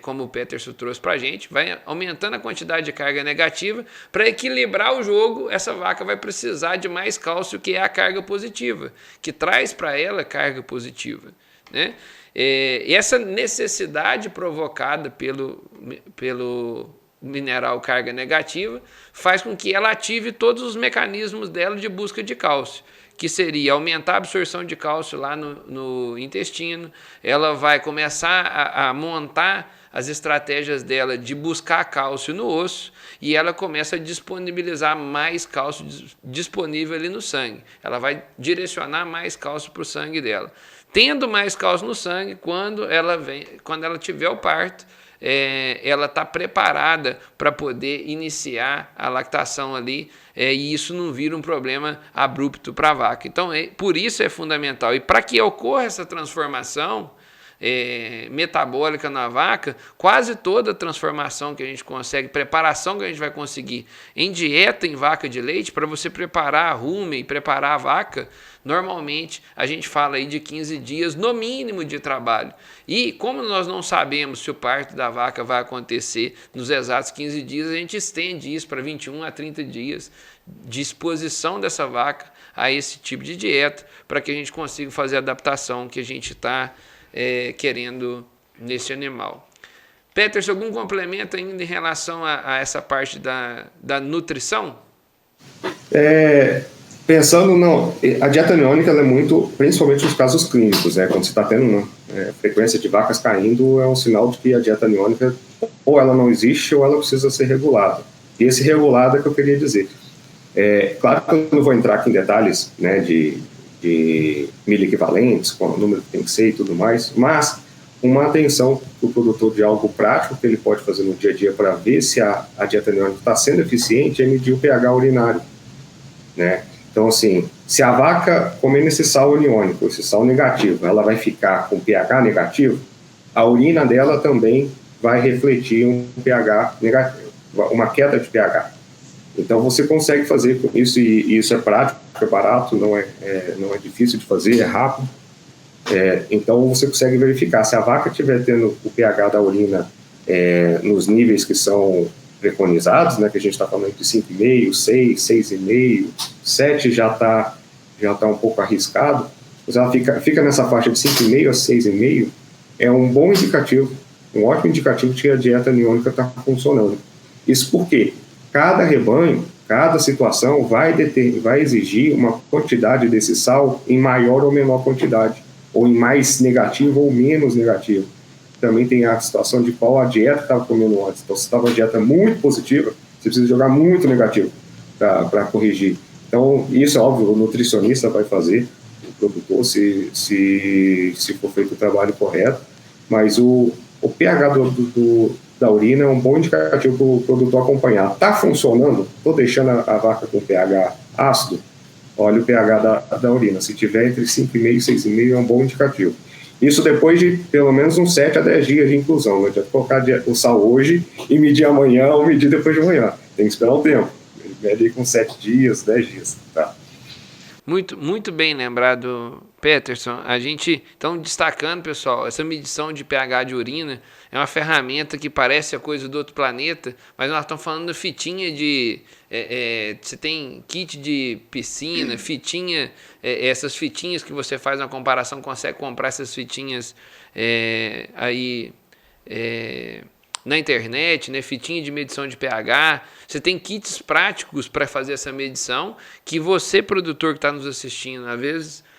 [SPEAKER 1] como o Peterson trouxe para a gente, vai aumentando a quantidade de carga negativa. Para equilibrar o jogo, essa vaca vai precisar de mais cálcio, que é a carga positiva, que traz para ela carga positiva, né? E essa necessidade provocada pelo mineral carga negativa faz com que ela ative todos os mecanismos dela de busca de cálcio, que seria aumentar a absorção de cálcio lá no intestino. Ela vai começar a montar as estratégias dela de buscar cálcio no osso e ela começa a disponibilizar mais cálcio disponível ali no sangue. Ela vai direcionar mais cálcio para o sangue dela. Tendo mais cálcio no sangue, quando ela tiver o parto, ela está preparada para poder iniciar a lactação ali, e isso não vira um problema abrupto para a vaca. Então, por isso é fundamental. E para que ocorra essa transformação metabólica na vaca, quase toda transformação que a gente consegue, preparação que a gente vai conseguir em dieta em vaca de leite, para você preparar a rumen e preparar a vaca, normalmente a gente fala aí de 15 dias no mínimo de trabalho. E como nós não sabemos se o parto da vaca vai acontecer nos exatos 15 dias, a gente estende isso para 21 a 30 dias de exposição dessa vaca a esse tipo de dieta, para que a gente consiga fazer a adaptação que a gente está querendo nesse animal. Peterson, algum complemento ainda em relação a essa parte da nutrição?
[SPEAKER 2] Pensando, não, a dieta aniônica ela é muito, principalmente nos casos clínicos, né? Quando você está tendo uma frequência de vacas caindo, é um sinal de que a dieta aniônica ou ela não existe ou ela precisa ser regulada. E esse regulado é que eu queria dizer. Claro que eu não vou entrar aqui em detalhes, né, de miliequivalentes, qual o número que tem que ser e tudo mais, mas uma atenção para o produtor de algo prático que ele pode fazer no dia a dia para ver se a dieta aniônica está sendo eficiente é medir o pH urinário, né? Então, assim, se a vaca comendo esse sal aniônico, esse sal negativo, ela vai ficar com pH negativo, a urina dela também vai refletir um pH negativo, uma queda de pH. Então, você consegue fazer com isso, e isso é prático, é barato, não é difícil de fazer, é rápido. Então, você consegue verificar se a vaca estiver tendo o pH da urina nos níveis que são preconizados, né, que a gente está falando de 5,5, 6, 6,5, 7 já está um pouco arriscado, mas ela fica nessa faixa de 5,5 a 6,5, é um bom indicativo, um ótimo indicativo de que a dieta aniônica está funcionando. Isso porque cada rebanho, cada situação vai exigir uma quantidade desse sal em maior ou menor quantidade, ou em mais negativo ou menos negativo. Também tem a situação de qual a dieta estava comendo antes. Então, se estava uma dieta muito positiva, você precisa jogar muito negativo para corrigir. Então, isso é óbvio, o nutricionista vai fazer, o produtor, se for feito o trabalho correto, mas o pH da urina é um bom indicativo para o produtor acompanhar. Está funcionando? Estou deixando a vaca com pH ácido? Olha o pH da urina. Se tiver entre 5,5 e 6,5 é um bom indicativo. Isso depois de pelo menos uns 7 a 10 dias de inclusão. Não adianta colocar o sal hoje e medir amanhã ou medir depois de amanhã. Tem que esperar um tempo. Mede com 7 dias, 10 dias. Tá?
[SPEAKER 1] Muito bem lembrado, Peterson. A gente, então, destacando, pessoal, essa medição de pH de urina é uma ferramenta que parece a coisa do outro planeta, mas nós estamos falando de fitinha de... você tem kit de piscina, fitinha, essas fitinhas que você faz uma comparação, consegue comprar essas fitinhas aí... na internet, né, fitinha de medição de pH, você tem kits práticos para fazer essa medição, que você, produtor que está nos assistindo, às vezes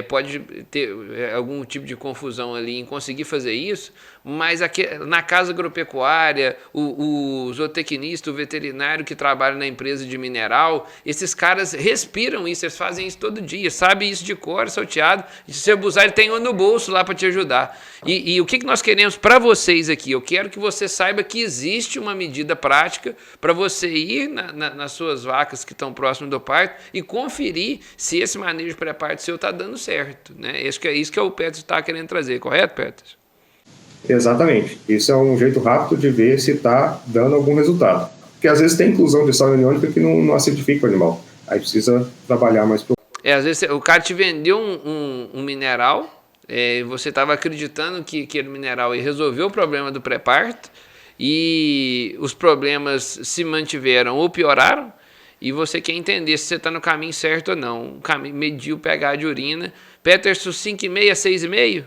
[SPEAKER 1] pode ter algum tipo de confusão ali em conseguir fazer isso, mas aqui, na casa agropecuária, o zootecnista, o veterinário que trabalha na empresa de mineral, esses caras respiram isso, eles fazem isso todo dia, sabem isso de cor, salteado, e se você abusar, ele tem um no bolso lá para te ajudar. E o que nós queremos para vocês aqui? Eu quero que você saiba que existe uma medida prática para você ir nas suas vacas que estão próximas do parto e conferir se esse manejo de pré-parto seu está dando certo, né? Isso que o Peterson está querendo trazer, correto, Peterson?
[SPEAKER 2] Exatamente. Isso é um jeito rápido de ver se está dando algum resultado. Porque às vezes tem inclusão de sal aniônica que não acidifica o animal. Aí precisa trabalhar mais pro...
[SPEAKER 1] Às vezes o cara te vendeu um mineral, você estava acreditando que aquele mineral ia resolver o problema do pré-parto e os problemas se mantiveram ou pioraram, e você quer entender se você está no caminho certo ou não. Medir o pH de urina. Peterson, 5,5 a 6,5?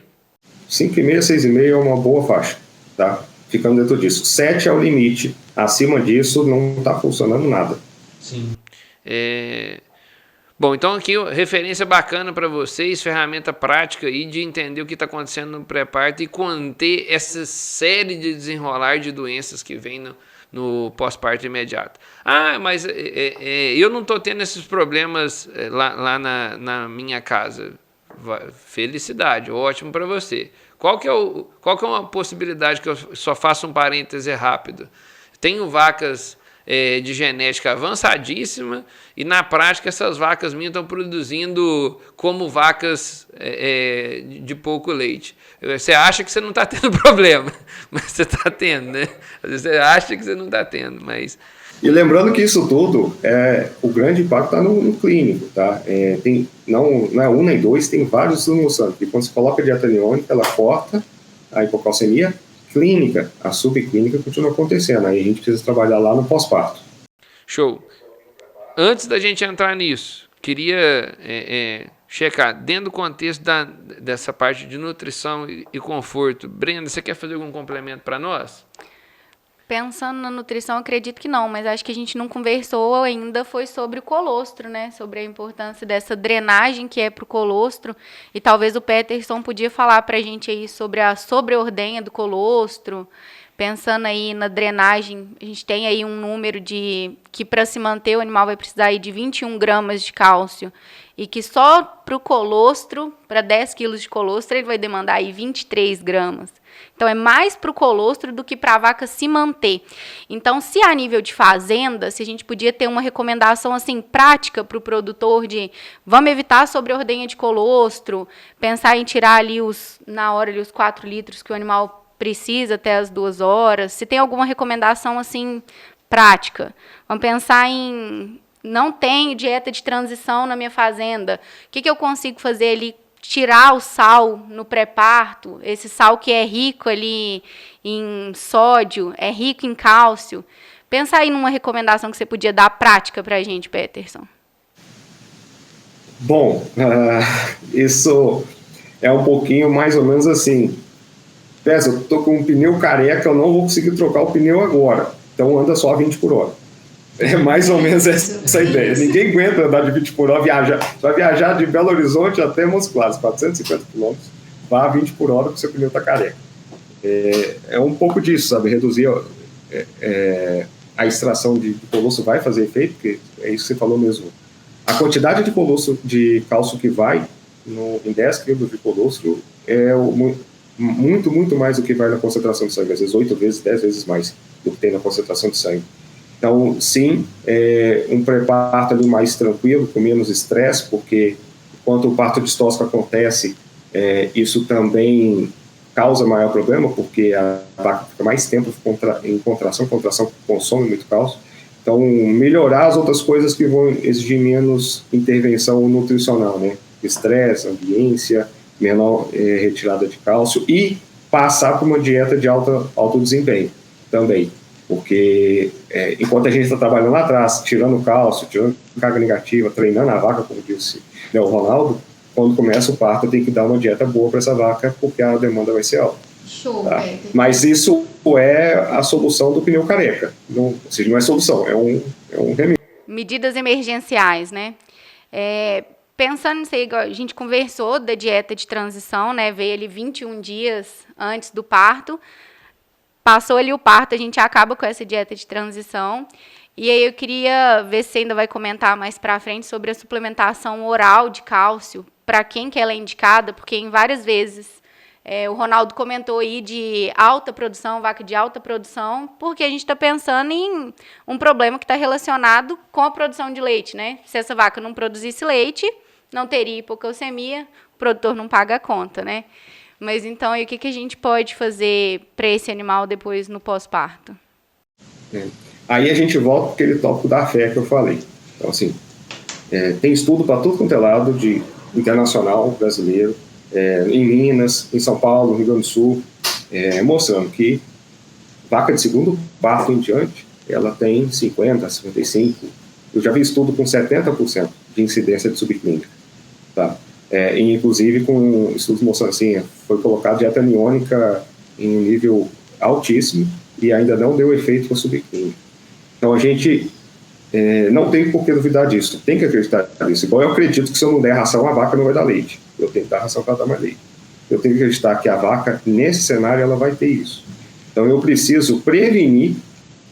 [SPEAKER 2] 5,5 a 6,5 é uma boa faixa, tá? Ficando dentro disso. 7 é o limite. Acima disso não está funcionando nada.
[SPEAKER 1] Sim. Bom, então aqui referência bacana para vocês, ferramenta prática aí de entender o que está acontecendo no pré-parto e conter essa série de desenrolar de doenças que vem no pós-parto imediato. Mas eu não estou tendo esses problemas lá na minha casa. Felicidade, ótimo para você. Qual que é uma possibilidade que eu só faça um parêntese rápido? Tenho vacas de genética avançadíssima e na prática essas vacas minhas estão produzindo como vacas de pouco leite. Você acha que você não está tendo problema, mas você está tendo, né? Às vezes você acha que você não está tendo, mas...
[SPEAKER 2] E lembrando que isso tudo, o grande impacto está no clínico, tá? Não é um nem dois, tem vários estudos mostrando que quando você coloca a dieta aniônica, ela corta a hipocalcemia clínica, a subclínica continua acontecendo, aí a gente precisa trabalhar lá no pós-parto.
[SPEAKER 1] Show. Antes da gente entrar nisso, queria checar, dentro do contexto dessa parte de nutrição e conforto, Brenda, você quer fazer algum complemento para nós?
[SPEAKER 3] Pensando na nutrição, acredito que não, mas acho que a gente não conversou ainda, foi sobre o colostro, né? Sobre a importância dessa drenagem que é para o colostro. E talvez o Peterson podia falar para a gente aí sobre a sobreordenha do colostro. Pensando aí na drenagem, a gente tem aí um número que para se manter o animal vai precisar aí de 21 gramas de cálcio. E que só para o colostro, para 10 quilos de colostro, ele vai demandar aí 23 gramas. Então, é mais para o colostro do que para a vaca se manter. Então, se a nível de fazenda, se a gente podia ter uma recomendação assim prática para o produtor de vamos evitar a sobreordenha de colostro, pensar em tirar ali na hora ali, os 4 litros que o animal precisa até as 2 horas. Se tem alguma recomendação assim prática. Vamos pensar em não tenho dieta de transição na minha fazenda. O que eu consigo fazer ali? Tirar o sal no pré-parto, esse sal que é rico ali em sódio, é rico em cálcio. Pensa aí numa recomendação que você podia dar prática para a gente, Peterson.
[SPEAKER 2] Bom, isso é um pouquinho mais ou menos assim. Peça, eu tô com um pneu careca, eu não vou conseguir trocar o pneu agora. Então anda só a 20 por hora. É mais ou menos essa ideia. Ninguém aguenta andar de 20 por hora, viajar. Vai viajar de Belo Horizonte até Montes Claros, 450 quilômetros, vá a 20 por hora porque o seu pneu está careca. É um pouco disso, sabe? Reduzir a extração de colostro vai fazer efeito, porque é isso que você falou mesmo. A quantidade de colostro, de cálcio que vai em 10 quilos de colostro é muito, muito mais do que vai na concentração de sangue. Às vezes 8 vezes, 10 vezes mais do que tem na concentração de sangue. Então, sim, um pré-parto ali mais tranquilo, com menos estresse, porque enquanto o parto distóxico acontece, isso também causa maior problema, porque a vaca fica mais tempo em contração consome muito cálcio. Então, melhorar as outras coisas que vão exigir menos intervenção nutricional, né? Estresse, ambiência, menor retirada de cálcio e passar por uma dieta de alto desempenho também. Porque enquanto a gente está trabalhando lá atrás, tirando cálcio, tirando carga negativa, treinando a vaca, como disse, né, o Ronaldo, quando começa o parto tem que dar uma dieta boa para essa vaca, porque a demanda vai ser alta.
[SPEAKER 3] Show,
[SPEAKER 2] tá? Mas isso é a solução do pneu careca. Não, ou seja, não é solução, é um remédio.
[SPEAKER 3] Medidas emergenciais, né? Pensando nisso aí, a gente conversou da dieta de transição, né? Veio ali 21 dias antes do parto. Passou ali o parto, a gente acaba com essa dieta de transição. E aí eu queria ver se você ainda vai comentar mais pra frente sobre a suplementação oral de cálcio, para quem que ela é indicada, porque em várias vezes o Ronaldo comentou aí de alta produção, vaca de alta produção, porque a gente está pensando em um problema que está relacionado com a produção de leite, né? Se essa vaca não produzisse leite, não teria hipocalcemia, o produtor não paga a conta, né? Mas então, e o que a gente pode fazer para esse animal depois no pós-parto?
[SPEAKER 2] Aí a gente volta para aquele tópico da fé que eu falei. Então, assim, tem estudo para tudo quanto é lado, de internacional, brasileiro, em Minas, em São Paulo, no Rio Grande do Sul, mostrando que vaca de segundo parto em diante, ela tem 50%, 55%, eu já vi estudo com 70% de incidência de subclínica, tá? Inclusive com estudos mostrando assim, foi colocado dieta aniônica em um nível altíssimo e ainda não deu efeito com a subclínica. Então a gente não tem por que duvidar disso, tem que acreditar nisso. Igual eu acredito que se eu não der ração, a vaca não vai dar leite. Eu tenho que dar ração para ela dar mais leite. Eu tenho que acreditar que a vaca, nesse cenário, ela vai ter isso. Então eu preciso prevenir,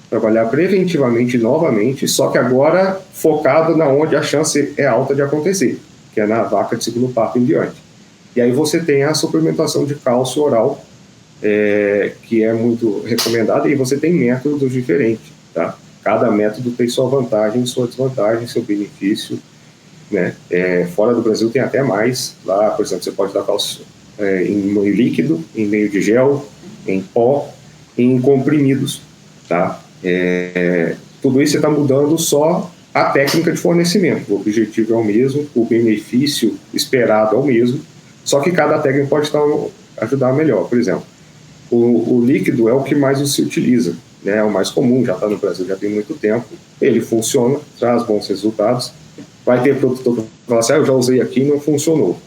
[SPEAKER 2] trabalhar preventivamente novamente, só que agora focado na onde a chance é alta de acontecer, que é na vaca de segundo parto em diante. E aí você tem a suplementação de cálcio oral, que é muito recomendada, e você tem métodos diferentes, tá? Cada método tem sua vantagem, sua desvantagem, seu benefício, né? Fora do Brasil tem até mais. Lá, por exemplo, você pode dar cálcio em meio líquido, em meio de gel, em pó, em comprimidos, tá? Tudo isso você está mudando só a técnica de fornecimento. O objetivo é o mesmo, o benefício esperado é o mesmo, só que cada técnica pode ajudar melhor. Por exemplo, o líquido é o que mais se utiliza, né? É o mais comum, já está no Brasil já tem muito tempo, ele funciona, traz bons resultados. Vai ter produtor que fala assim, eu já usei aqui e não funcionou.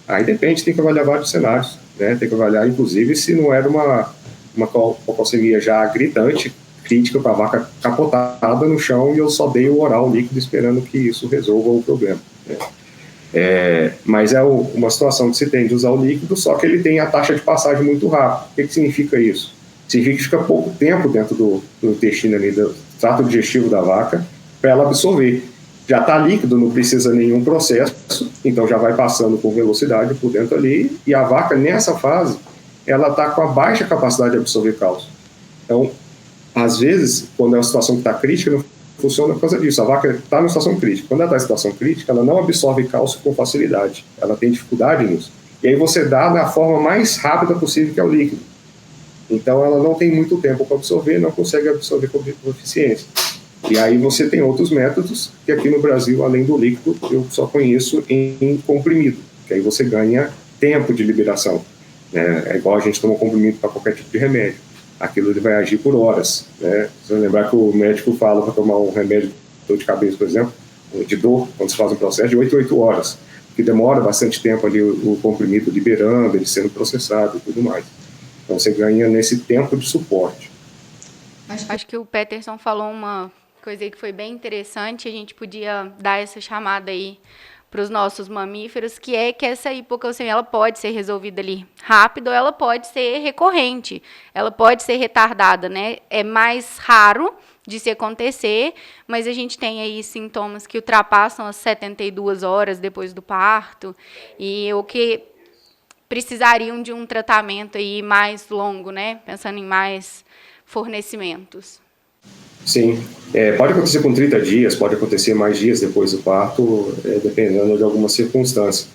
[SPEAKER 2] Aí depende, tem que avaliar vários cenários, né? Tem que avaliar, inclusive, se não era uma hipocalcemia já gritante, crítica para a vaca capotada no chão e eu só dei o oral líquido esperando que isso resolva o problema, né? Mas uma situação que se tem de usar o líquido, só que ele tem a taxa de passagem muito rápida. O que significa isso? Significa que fica pouco tempo dentro do intestino ali, do trato digestivo da vaca, para ela absorver. Já está líquido, não precisa nenhum processo, então já vai passando com velocidade por dentro ali, e a vaca nessa fase, ela está com a baixa capacidade de absorver cálcio. Então, às vezes, quando é uma situação que está crítica, não funciona por causa disso. A vaca está numa situação crítica. Quando ela está em situação crítica, ela não absorve cálcio com facilidade. Ela tem dificuldade nisso. E aí você dá da forma mais rápida possível, que é o líquido. Então ela não tem muito tempo para absorver, não consegue absorver com eficiência. E aí você tem outros métodos, que aqui no Brasil, além do líquido, eu só conheço em comprimido, que aí você ganha tempo de liberação. É igual a gente toma comprimido para qualquer tipo de remédio. Aquilo ele vai agir por horas, né? Você vai lembrar que o médico fala para tomar um remédio de dor de cabeça, por exemplo, de dor, quando se faz um processo, de 8 a 8 horas, que demora bastante tempo ali o comprimido liberando, ele sendo processado e tudo mais. Então você ganha nesse tempo de suporte.
[SPEAKER 3] Acho que o Peterson falou uma coisa aí que foi bem interessante, a gente podia dar essa chamada aí para os nossos mamíferos, que é que essa hipocalcemia ela pode ser resolvida ali rápido, ou ela pode ser recorrente, ela pode ser retardada, né? É mais raro de se acontecer, mas a gente tem aí sintomas que ultrapassam as 72 horas depois do parto, e o que precisariam de um tratamento aí mais longo, né? Pensando em mais fornecimentos.
[SPEAKER 2] Sim, pode acontecer com 30 dias, pode acontecer mais dias depois do parto, dependendo de alguma circunstância.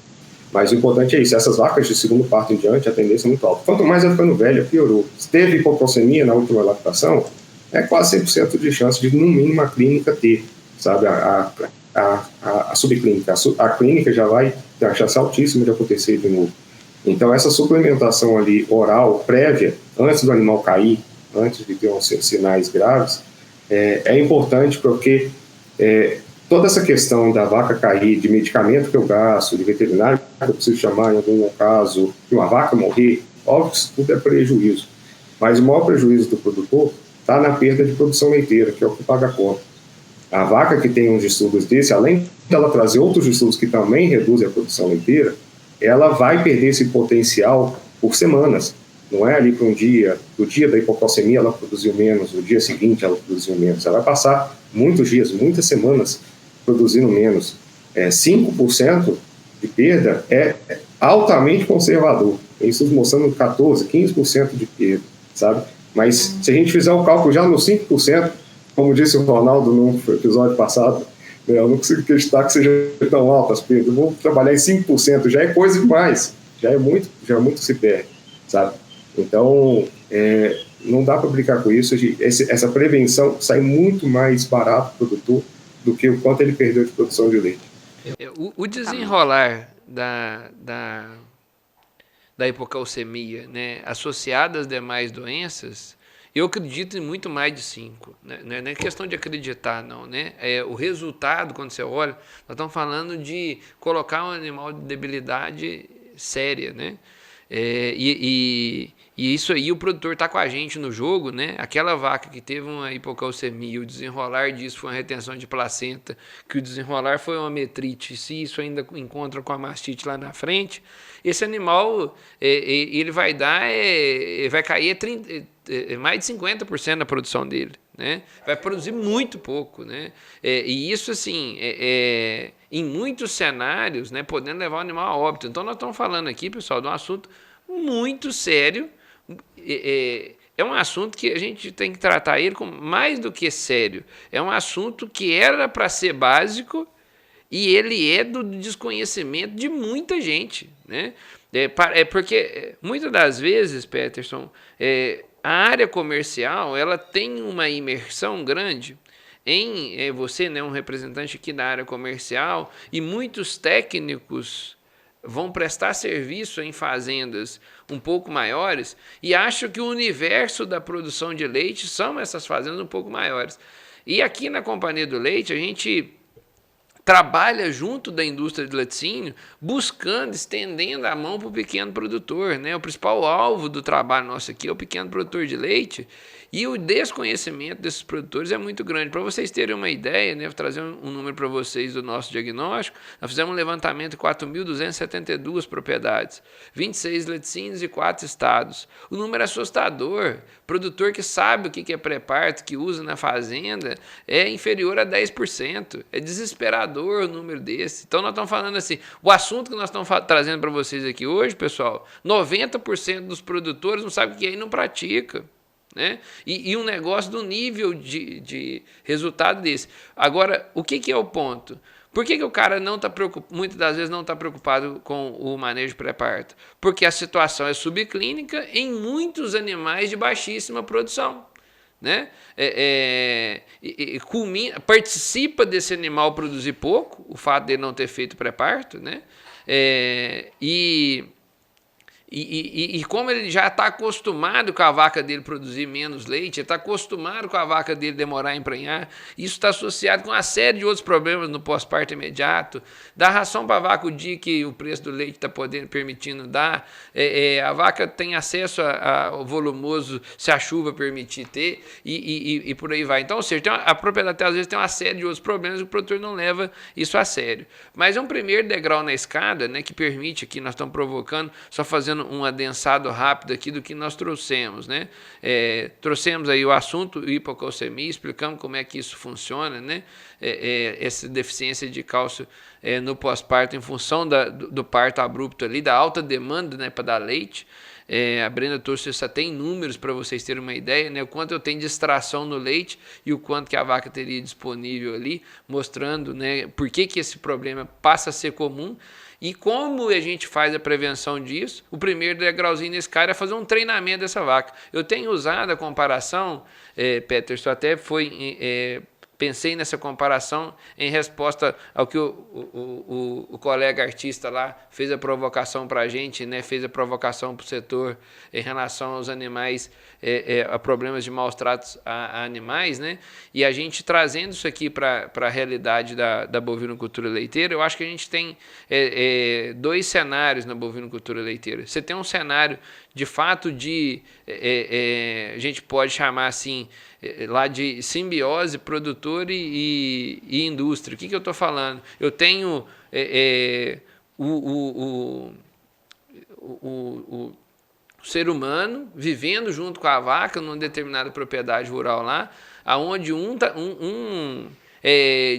[SPEAKER 2] Mas o importante é isso, essas vacas de segundo parto em diante, a tendência é muito alta. Quanto mais ela ficando velha, piorou. Se teve hipocalcemia na última lactação, é quase 100% de chance de, no mínimo, a clínica ter, sabe, a subclínica. A clínica já vai ter a chance altíssima de acontecer de novo. Então, essa suplementação ali oral, prévia, antes do animal cair, antes de ter uns sinais graves, é importante porque toda essa questão da vaca cair, de medicamento que eu gasto, de veterinário que eu preciso chamar em algum caso, de uma vaca morrer, óbvio que isso tudo é prejuízo. Mas o maior prejuízo do produtor está na perda de produção leiteira, que é o que paga a conta. A vaca que tem uns estudos desse, além dela trazer outros estudos que também reduzem a produção leiteira, ela vai perder esse potencial por semanas. Não é ali para um dia, do dia da hipocalcemia ela produziu menos, no dia seguinte ela produziu menos. Ela vai passar muitos dias, muitas semanas produzindo menos. 5% de perda é altamente conservador. Tem estudos mostrando 14%, 15% de perda, sabe? Mas se a gente fizer o cálculo já nos 5%, como disse o Ronaldo no episódio passado, eu não consigo acreditar que seja tão alto as perdas. Eu vou trabalhar em 5%, já é coisa demais. Já é muito que se perde, sabe? Então, não dá para brincar com isso. Essa prevenção sai muito mais barato para o produtor do que o quanto ele perdeu de produção de leite.
[SPEAKER 1] O desenrolar da hipocalcemia, né, associada às demais doenças, eu acredito em muito mais de 5. Né? Não é questão de acreditar, não. Né? O resultado, quando você olha, nós estamos falando de colocar um animal de debilidade séria. Né? E isso aí o produtor está com a gente no jogo. Né? Aquela vaca que teve uma hipocalcemia, o desenrolar disso foi uma retenção de placenta, que o desenrolar foi uma metrite, se isso ainda encontra com a mastite lá na frente, esse animal ele vai vai cair mais de 50% da produção dele, né? Vai produzir muito pouco, né? E isso, assim, em muitos cenários, né, podendo levar o animal a óbito. Então, nós estamos falando aqui, pessoal, de um assunto muito sério. É um assunto que a gente tem que tratar ele como mais do que sério. É um assunto que era para ser básico e ele é do desconhecimento de muita gente, né? Porque muitas das vezes, Peterson, a área comercial ela tem uma imersão grande em você, né, um representante aqui da área comercial, e muitos técnicos vão prestar serviço em fazendas um pouco maiores e acham que o universo da produção de leite são essas fazendas um pouco maiores. E aqui na Companhia do Leite a gente trabalha junto da indústria de laticínio, buscando, estendendo a mão para o pequeno produtor. Né? O principal alvo do trabalho nosso aqui é o pequeno produtor de leite, e o desconhecimento desses produtores é muito grande. Para vocês terem uma ideia, né, vou trazer um número para vocês do nosso diagnóstico. Nós fizemos um levantamento de 4.272 propriedades, 26 laticínios e 4 estados. O número é assustador. Produtor que sabe o que é pré-parto, que usa na fazenda, é inferior a 10%. É desesperador o número desse. Então nós estamos falando assim, o assunto que nós estamos trazendo para vocês aqui hoje, pessoal, 90% dos produtores não sabem o que é e não pratica. Né? E um negócio do nível de resultado desse. Agora, o que é o ponto? Por que o cara não está preocupado, muitas das vezes não está preocupado com o manejo pré-parto? Porque a situação é subclínica em muitos animais de baixíssima produção. Né? Participa desse animal produzir pouco, o fato de ele não ter feito pré-parto, né? E como ele já está acostumado com a vaca dele produzir menos leite, ele está acostumado com a vaca dele demorar a emprenhar, isso está associado com uma série de outros problemas no pós-parto imediato, dá ração para a vaca o dia que o preço do leite está permitindo dar, a vaca tem acesso ao volumoso se a chuva permitir ter, e por aí vai. Então, ou seja, a propriedade às vezes tem uma série de outros problemas e o produtor não leva isso a sério. Mas é um primeiro degrau na escada, né, que permite aqui, nós estamos provocando, só fazendo um adensado rápido aqui do que nós trouxemos, né? Trouxemos aí o assunto hipocalcemia, explicamos como é que isso funciona, né? Essa deficiência de cálcio no pós-parto em função do parto abrupto ali, da alta demanda, né, para dar leite. A Brenda trouxe isso até em números para vocês terem uma ideia, né? O quanto eu tenho de extração no leite e o quanto que a vaca teria disponível ali, mostrando, né, por que esse problema passa a ser comum. E como a gente faz a prevenção disso? O primeiro degrauzinho nesse cara é fazer um treinamento dessa vaca. Eu tenho usado a comparação, Peterson, até pensei nessa comparação em resposta ao que o colega artista lá fez a provocação para a gente, né? Fez a provocação para o setor em relação aos animais, a problemas de maus tratos a animais, né? E a gente trazendo isso aqui para a realidade da bovinocultura leiteira, eu acho que a gente tem dois cenários na bovinocultura leiteira. Você tem um cenário de fato a gente pode chamar assim, lá de simbiose produtor e indústria. O que eu estou falando? Eu tenho o ser humano vivendo junto com a vaca numa determinada propriedade rural lá, aonde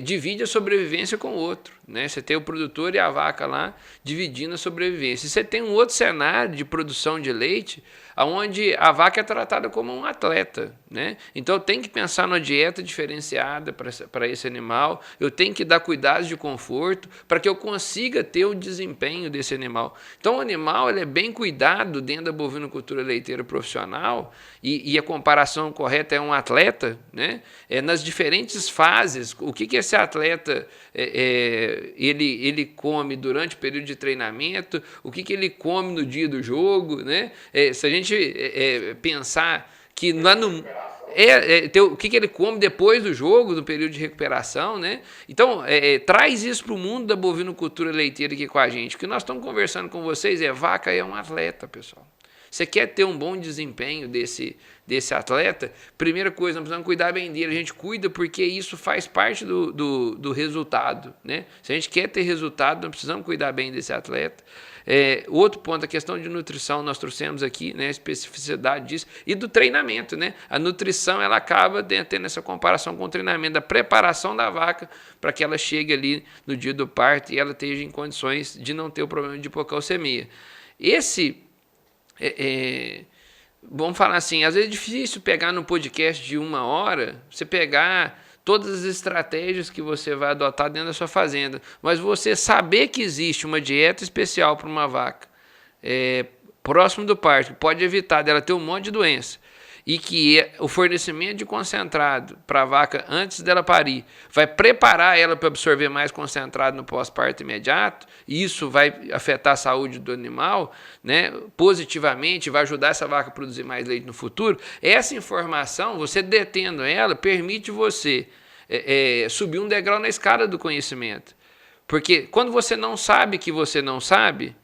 [SPEAKER 1] divide a sobrevivência com o outro, né? Você tem o produtor e a vaca lá dividindo a sobrevivência. E você tem um outro cenário de produção de leite, onde a vaca é tratada como um atleta, né? Então eu tenho que pensar numa dieta diferenciada para esse animal, eu tenho que dar cuidados de conforto para que eu consiga ter o desempenho desse animal. Então o animal ele é bem cuidado dentro da bovinocultura leiteira profissional, e a comparação correta é um atleta, né? Nas diferentes fases, o que esse atleta ele come durante o período de treinamento, o que ele come no dia do jogo, né? Se a gente pensar que lá no o que ele come depois do jogo, no período de recuperação, né? Então, traz isso para o mundo da bovinocultura leiteira aqui com a gente. O que nós estamos conversando com vocês vaca é um atleta, pessoal. Você quer ter um bom desempenho desse atleta? Primeira coisa, nós precisamos cuidar bem dele. A gente cuida porque isso faz parte do resultado, né? Se a gente quer ter resultado, nós precisamos cuidar bem desse atleta. Outro ponto, a questão de nutrição, nós trouxemos aqui, né, a especificidade disso, e do treinamento, né? A nutrição ela acaba tendo essa comparação com o treinamento, da preparação da vaca para que ela chegue ali no dia do parto e ela esteja em condições de não ter o problema de hipocalcemia. Vamos falar assim, às vezes é difícil pegar no podcast de 1 hora, você pegar todas as estratégias que você vai adotar dentro da sua fazenda, mas você saber que existe uma dieta especial para uma vaca próximo do parto, que pode evitar dela ter um monte de doença, e que o fornecimento de concentrado para a vaca antes dela parir vai preparar ela para absorver mais concentrado no pós-parto imediato, e isso vai afetar a saúde do animal, né, positivamente, vai ajudar essa vaca a produzir mais leite no futuro. Essa informação, você detendo ela, permite você subir um degrau na escada do conhecimento. Porque quando você não sabe que você não sabe,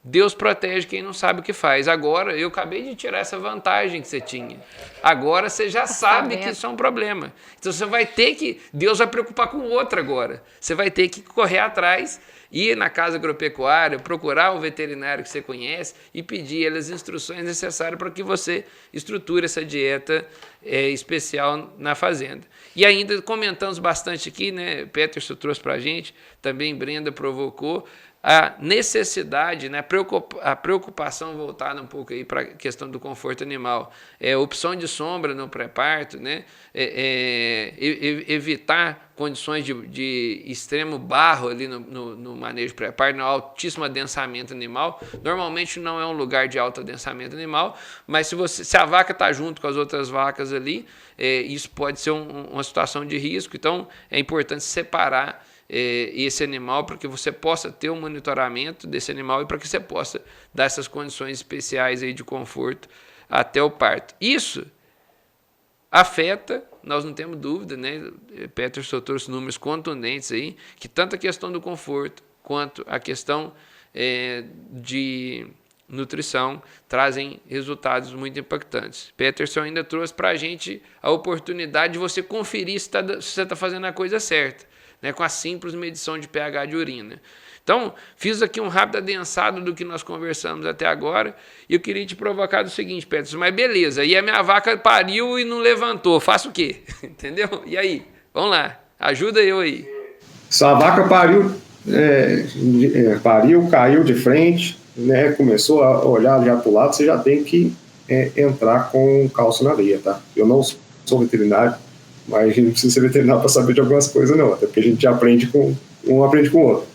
[SPEAKER 1] Deus protege quem não sabe o que faz. Agora, eu acabei de tirar essa vantagem que você tinha. Agora você já sabe que isso é um problema. Então você vai ter que... Deus vai preocupar com o outro agora. Você vai ter que correr atrás, ir na casa agropecuária, procurar um veterinário que você conhece e pedir as instruções necessárias para que você estruture essa dieta especial na fazenda. E ainda comentamos bastante aqui, né? Peterson trouxe para a gente, também Brenda provocou, a necessidade, né, a preocupação voltada um pouco para a questão do conforto animal, opção de sombra no pré-parto, né, evitar condições de extremo barro ali no manejo pré-parto, no altíssimo adensamento animal. Normalmente não é um lugar de alto adensamento animal, mas se a vaca está junto com as outras vacas ali, isso pode ser uma situação de risco. Então é importante separar esse animal para que você possa ter um monitoramento desse animal e para que você possa dar essas condições especiais aí de conforto até o parto. Isso afeta, nós não temos dúvida, né? Peterson trouxe números contundentes aí, que tanto a questão do conforto quanto a questão de nutrição trazem resultados muito impactantes. Peterson ainda trouxe para a gente a oportunidade de você conferir se você está fazendo a coisa certa, né, com a simples medição de pH de urina. Então, fiz aqui um rápido adensado do que nós conversamos até agora, e eu queria te provocar do seguinte, Peterson, mas beleza, e a minha vaca pariu e não levantou, faço o quê? Entendeu? E aí? Vamos lá, ajuda eu aí.
[SPEAKER 2] Se a vaca pariu, caiu de frente, né, começou a olhar já para o lado, você já tem que entrar com cálcio na veia, tá? Eu não sou veterinário, mas a gente não precisa ser veterinário para saber de algumas coisas, não, até porque a gente aprende um aprende com o outro.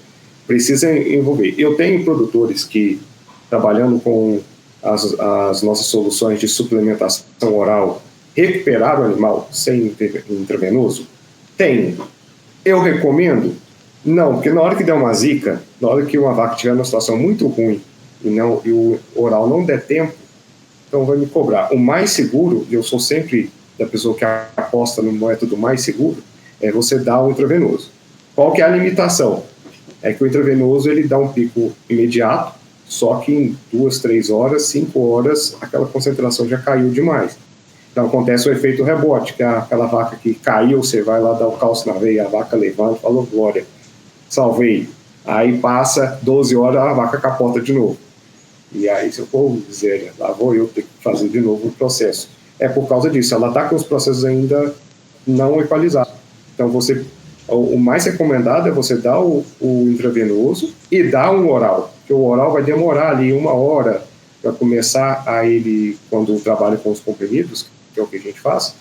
[SPEAKER 2] Precisa envolver. Eu tenho produtores que, trabalhando com as nossas soluções de suplementação oral, recuperaram o animal sem intravenoso? Tenho. Eu recomendo? Não, porque na hora que der uma zika, na hora que uma vaca estiver numa situação muito ruim e o oral não der tempo, então vai me cobrar. O mais seguro, e eu sou sempre da pessoa que aposta no método mais seguro, é você dar o intravenoso. Qual que é a limitação? É que o intravenoso ele dá um pico imediato, só que em 2, 3 horas, 5 horas, aquela concentração já caiu demais. Então acontece o efeito rebote, que é aquela vaca que caiu, você vai lá dar o cálcio na veia, a vaca levanta, falou, glória, salvei. Aí passa 12 horas, a vaca capota de novo. E aí, se eu for dizer, lá vou eu ter que fazer de novo o processo. É por causa disso, ela está com os processos ainda não equalizados. Então, o mais recomendado é você dar o intravenoso e dar um oral, porque o oral vai demorar ali 1 hora para começar a ele, quando trabalha com os comprimidos, que é o que a gente faz,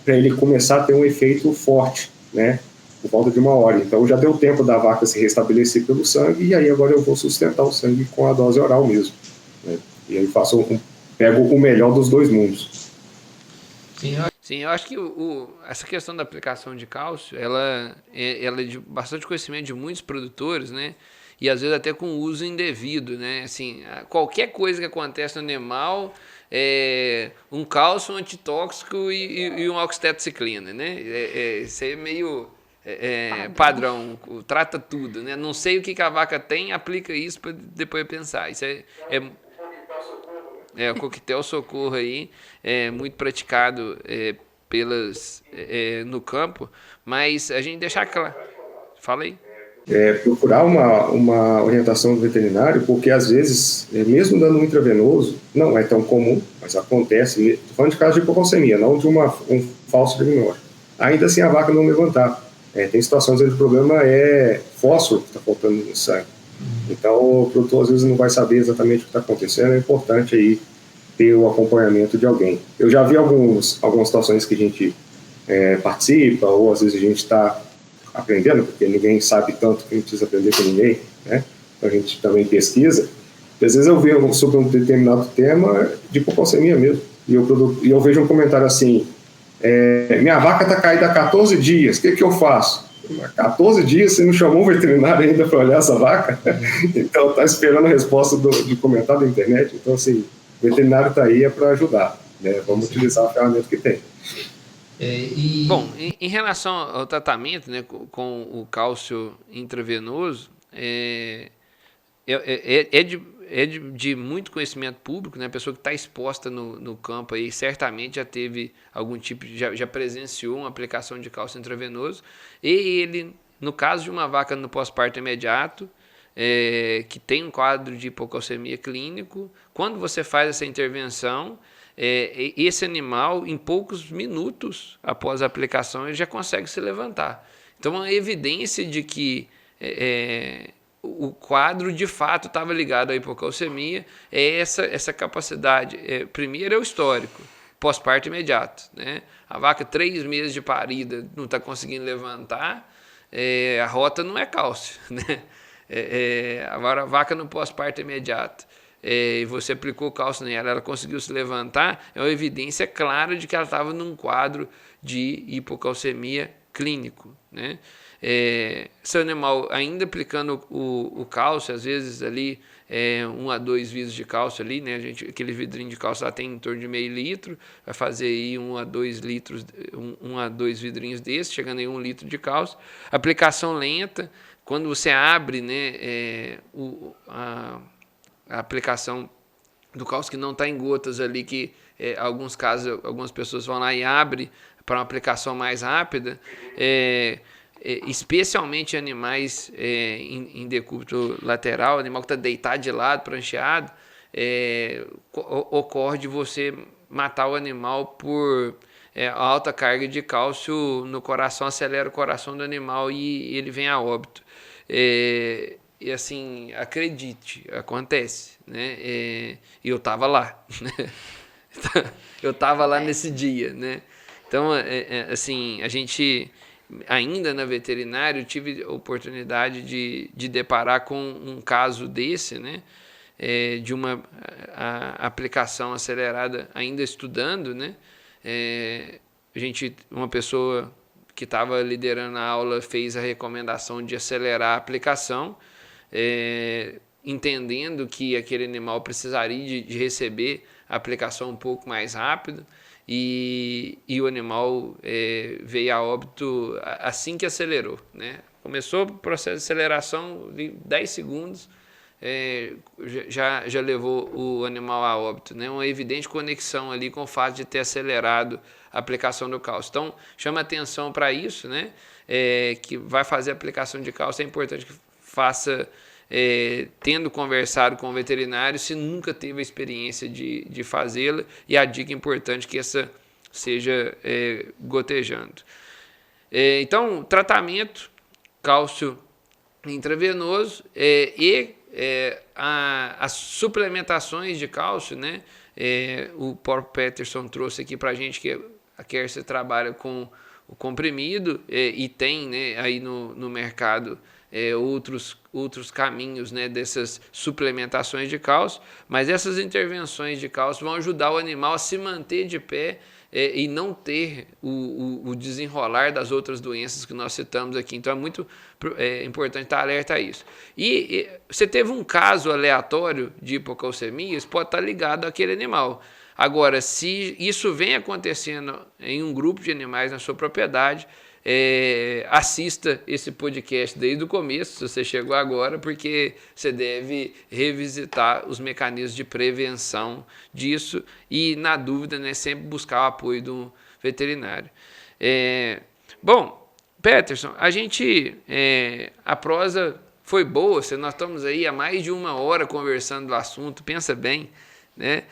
[SPEAKER 2] para ele começar a ter um efeito forte, né? Por volta de 1 hora. Então já deu tempo da vaca se restabelecer pelo sangue, e aí agora eu vou sustentar o sangue com a dose oral mesmo, né? E aí pego o melhor dos dois mundos.
[SPEAKER 1] Sim, eu acho que essa questão da aplicação de cálcio, ela é de bastante conhecimento de muitos produtores, né? E às vezes até com uso indevido, né? Assim, qualquer coisa que acontece no animal, um cálcio, um antitóxico e um oxitetriciclina, né? Isso aí é meio padrão, trata tudo, né? Não sei o que a vaca tem, aplica isso para depois pensar. Isso o coquetel socorro aí é muito praticado no campo, mas a gente deixar claro. Fala aí.
[SPEAKER 2] Procurar uma orientação do veterinário, porque às vezes, mesmo dando um intravenoso, não é tão comum, mas acontece, estou falando de caso de hipocalcemia, não de um falso diagnóstico. Ainda assim a vaca não levantar. Tem situações onde o problema é fósforo que está faltando no sangue. Então o produtor às vezes não vai saber exatamente o que está acontecendo, é importante aí ter o acompanhamento de alguém. Eu já vi algumas situações que a gente participa, ou às vezes a gente está aprendendo, porque ninguém sabe tanto que não precisa aprender com ninguém, né? Então a gente também pesquisa. E às vezes eu vejo sobre um determinado tema de hipocalcemia mesmo, e eu vejo um comentário assim, minha vaca está caída há 14 dias, o que eu faço? 14 dias você não chamou um veterinário ainda para olhar essa vaca? Então está esperando a resposta de comentário da internet. Então assim, o veterinário está aí para ajudar, né? Vamos utilizar a ferramenta que tem.
[SPEAKER 1] Bom, em relação ao tratamento, né, com o cálcio intravenoso, de muito conhecimento público, né? A pessoa que está exposta no campo aí certamente já teve algum tipo já presenciou uma aplicação de cálcio intravenoso, e ele, no caso de uma vaca no pós-parto imediato, que tem um quadro de hipocalcemia clínico, quando você faz essa intervenção, esse animal, em poucos minutos após a aplicação, ele já consegue se levantar. Então, a evidência de que o quadro de fato estava ligado à hipocalcemia é essa capacidade. Primeiro é o histórico, pós-parto imediato, né? A vaca 3 meses de parida não está conseguindo levantar, a rota não é cálcio, né? Agora a vaca no pós-parto imediato, e você aplicou cálcio nela, ela conseguiu se levantar, é uma evidência clara de que ela estava num quadro de hipocalcemia clínico, né? Seu animal ainda aplicando o cálcio, às vezes ali 1 a 2 vidros de cálcio ali, né? Aquele vidrinho de cálcio lá tem em torno de meio litro, vai fazer aí 1 a 2 litros, 1 a 2 vidrinhos desses, chegando aí 1 litro de cálcio. Aplicação lenta, quando você abre, né, a aplicação do cálcio que não está em gotas ali, que alguns casos, algumas pessoas vão lá e abrem para uma aplicação mais rápida, especialmente animais em decúbito lateral, animal que está deitado de lado, prancheado, ocorre de você matar o animal por alta carga de cálcio no coração, acelera o coração do animal e ele vem a óbito. e assim, acredite, acontece, né? E eu estava lá, né? Eu estava lá nesse dia, né? Então, assim, a gente, ainda na veterinária, eu tive a oportunidade de deparar com um caso desse, né? De uma aplicação acelerada, ainda estudando, né? Uma pessoa que estava liderando a aula fez a recomendação de acelerar a aplicação, entendendo que aquele animal precisaria de receber a aplicação um pouco mais rápido, e o animal veio a óbito assim que acelerou, né? Começou o processo de aceleração, em 10 segundos, já levou o animal a óbito, né? Uma evidente conexão ali com o fato de ter acelerado a aplicação do cálcio. Então, chama atenção para isso, né? Que vai fazer a aplicação de cálcio, é importante que faça tendo conversado com o veterinário, se nunca teve a experiência de fazê-la, e a dica importante que essa seja gotejando. Então, tratamento, cálcio intravenoso as suplementações de cálcio, né? O próprio Peterson trouxe aqui para a gente que a Kersey trabalha com o comprimido e tem, né, aí no mercado outros caminhos, né, dessas suplementações de cálcio, mas essas intervenções de cálcio vão ajudar o animal a se manter de pé e não ter o desenrolar das outras doenças que nós citamos aqui. Então é muito importante estar alerta a isso. E você teve um caso aleatório de hipocalcemia, isso pode estar ligado àquele animal. Agora, se isso vem acontecendo em um grupo de animais na sua propriedade, assista esse podcast desde o começo, se você chegou agora, porque você deve revisitar os mecanismos de prevenção disso e, na dúvida, né, sempre buscar o apoio do veterinário. Bom, Peterson, a prosa foi boa, nós estamos aí há mais de 1 hora conversando do assunto, pensa bem, né?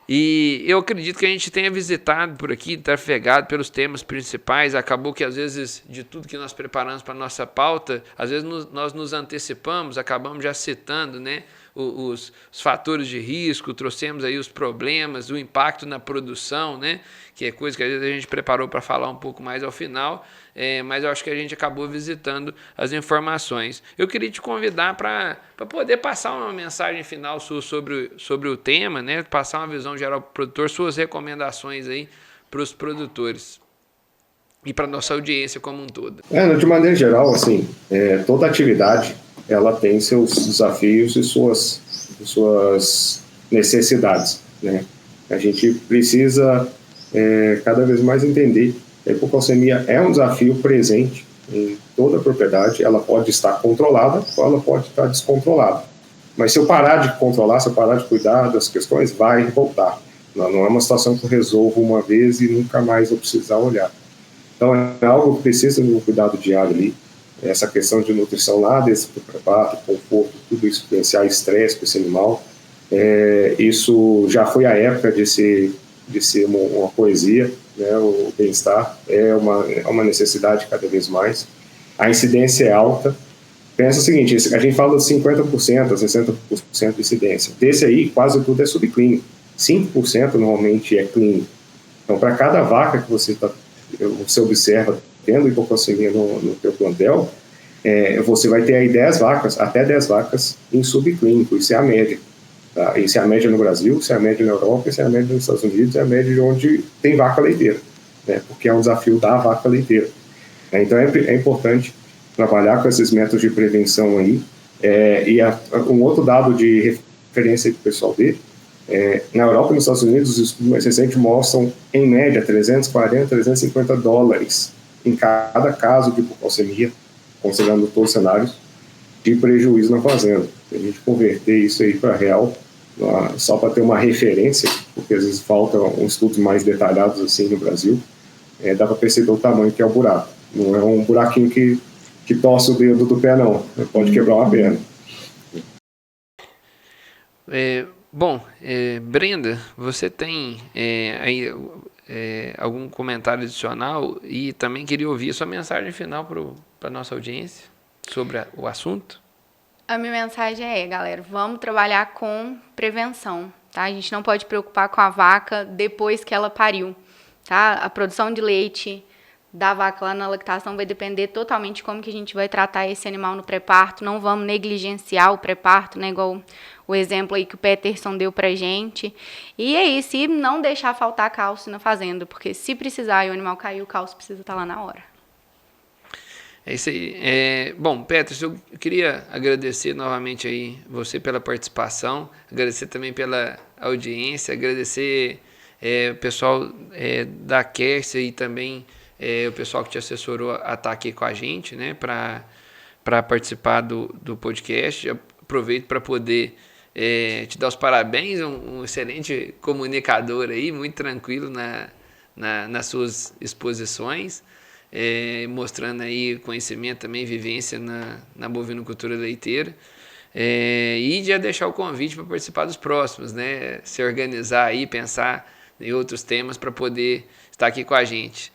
[SPEAKER 1] E eu acredito que a gente tenha visitado por aqui, trafegado pelos temas principais. Acabou que, às vezes, de tudo que nós preparamos para a nossa pauta, às vezes nós nos antecipamos, acabamos já citando, né, os fatores de risco, trouxemos aí os problemas, o impacto na produção, né, que é coisa que às vezes a gente preparou para falar um pouco mais ao final, mas eu acho que a gente acabou visitando as informações. Eu queria te convidar para poder passar uma mensagem final sua sobre o tema, né, passar uma visão geral para o produtor, suas recomendações aí para os produtores e para a nossa audiência como um todo.
[SPEAKER 2] De maneira geral, assim, toda atividade ela tem seus desafios e suas necessidades, né? A gente precisa cada vez mais entender que a hipocalcemia é um desafio presente em toda a propriedade. Ela pode estar controlada ou ela pode estar descontrolada. Mas se eu parar de controlar, se eu parar de cuidar das questões, vai voltar. Não é uma situação que eu resolvo uma vez e nunca mais vou precisar olhar. Então é algo que precisa de um cuidado diário ali. Essa questão de nutrição lá, desse preparo, conforto, tudo isso influenciar estresse para esse animal. Isso já foi a época de ser uma poesia, né? O bem-estar é uma necessidade cada vez mais. A incidência é alta. Pensa o seguinte, a gente fala de 50%, 60% de incidência. Desse aí, quase tudo é subclínico. 5% normalmente é clínico. Então, para cada vaca que você observa tendo hipocalcemia no teu plantel, você vai ter aí até 10 vacas em subclínico. Isso é a média. Tá? Isso é a média no Brasil, isso é a média na Europa, isso é a média nos Estados Unidos, é a média de onde tem vaca leiteira, né? Porque é um desafio da vaca leiteira. Então é importante trabalhar com esses métodos de prevenção aí. Um outro dado de referência que o pessoal vê, na Europa e nos Estados Unidos, os estudos mais recentes mostram, em média, $340, $350 em cada caso de hipocalcemia, considerando todos os cenários, de prejuízo na fazenda. Se a gente converter isso aí para real, só para ter uma referência, porque às vezes faltam estudos mais detalhados assim no Brasil, dá para perceber o tamanho que é o buraco. Não é um buraquinho que torce o dedo do pé, não. Pode quebrar uma perna.
[SPEAKER 1] Bom, Brenda, você tem aí algum comentário adicional? E também queria ouvir a sua mensagem final para a nossa audiência sobre o assunto.
[SPEAKER 3] A minha mensagem é, galera, vamos trabalhar com prevenção, tá? A gente não pode preocupar com a vaca depois que ela pariu, tá? A produção de leite da vaca lá na lactação vai depender totalmente de como que a gente vai tratar esse animal no pré-parto. Não vamos negligenciar o pré-parto, né? Igual o exemplo aí que o Peterson deu pra gente. E é isso, e não deixar faltar cálcio na fazenda, porque se precisar e o animal cair, o cálcio precisa estar lá na hora.
[SPEAKER 1] É isso aí. Bom, Peterson, eu queria agradecer novamente aí você pela participação, agradecer também pela audiência, agradecer o pessoal da Kersia e também o pessoal que te assessorou a estar aqui com a gente, né, para participar do podcast. Eu aproveito para poder te dar os parabéns, um excelente comunicador aí, muito tranquilo nas suas exposições. Mostrando aí conhecimento também, vivência na bovinocultura leiteira, e já deixar o convite para participar dos próximos, né? Se organizar aí, pensar em outros temas para poder estar aqui com a gente.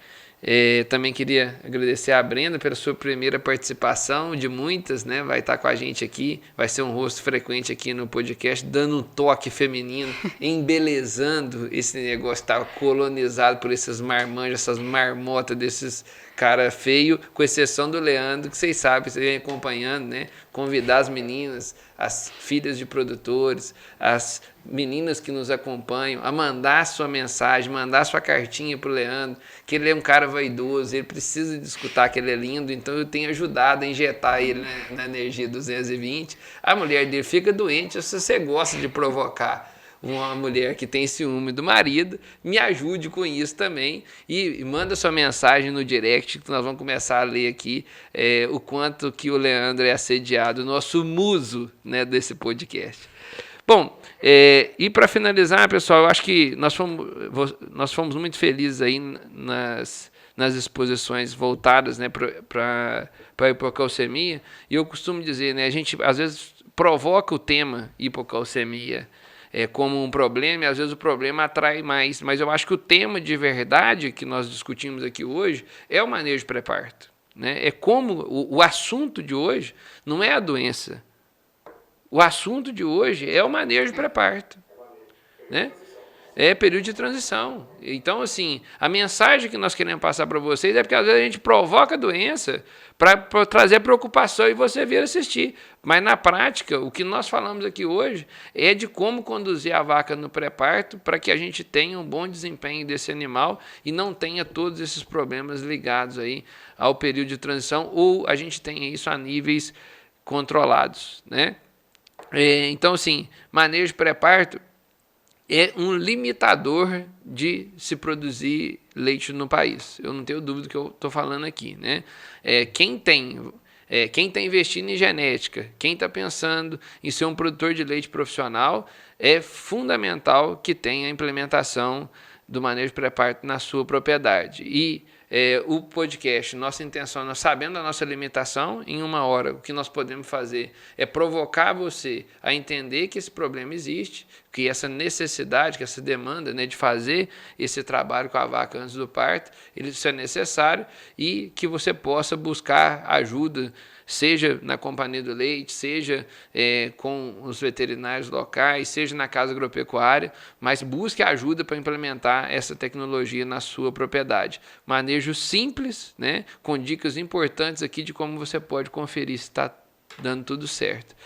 [SPEAKER 1] Também queria agradecer a Brenda pela sua primeira participação, de muitas, né? Vai estar com a gente aqui, vai ser um rosto frequente aqui no podcast, dando um toque feminino, embelezando esse negócio que está colonizado por esses marmanjos, essas marmotas desses cara feio, com exceção do Leandro, que vocês sabem, vocês vêm acompanhando, né? Convidar as meninas, as filhas de produtores, as meninas que nos acompanham, a mandar sua mensagem, mandar sua cartinha para o Leandro, que ele é um cara vaidoso, ele precisa de escutar que ele é lindo, então eu tenho ajudado a injetar ele na energia 220. A mulher dele fica doente, se você gosta de provocar uma mulher que tem ciúme do marido, me ajude com isso também e manda sua mensagem no direct, que nós vamos começar a ler aqui o quanto que o Leandro é assediado, nosso muso, né, desse podcast. Bom, e para finalizar, pessoal, eu acho que nós fomos muito felizes aí nas exposições voltadas, né, para a hipocalcemia, e eu costumo dizer, né, a gente às vezes provoca o tema hipocalcemia como um problema, e às vezes o problema atrai mais, mas eu acho que o tema de verdade que nós discutimos aqui hoje é o manejo pré-parto, né? É como o assunto de hoje não é a doença, o assunto de hoje é o manejo pré-parto, né? É período de transição. Então, assim, a mensagem que nós queremos passar para vocês é porque às vezes a gente provoca a doença para trazer preocupação e você vir assistir. Mas, na prática, o que nós falamos aqui hoje é de como conduzir a vaca no pré-parto para que a gente tenha um bom desempenho desse animal e não tenha todos esses problemas ligados aí ao período de transição, ou a gente tenha isso a níveis controlados, né? Então, assim, manejo pré-parto é um limitador de se produzir leite no país. Eu não tenho dúvida do que eu estou falando aqui, né? Quem está investindo em genética, quem está pensando em ser um produtor de leite profissional, é fundamental que tenha a implementação do manejo pré-parto na sua propriedade. E o podcast, nossa intenção, nós sabendo a nossa limitação, em 1 hora, o que nós podemos fazer é provocar você a entender que esse problema existe, que essa necessidade, que essa demanda, né, de fazer esse trabalho com a vaca antes do parto, isso é necessário, e que você possa buscar ajuda, seja na Companhia do Leite, seja com os veterinários locais, seja na casa agropecuária, mas busque ajuda para implementar essa tecnologia na sua propriedade. Manejo simples, né, com dicas importantes aqui de como você pode conferir se está dando tudo certo.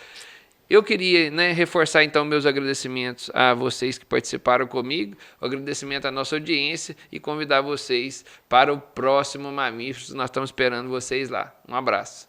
[SPEAKER 1] Eu queria, né, reforçar então meus agradecimentos a vocês que participaram comigo, o agradecimento à nossa audiência e convidar vocês para o próximo Mamíferos. Nós estamos esperando vocês lá. Um abraço.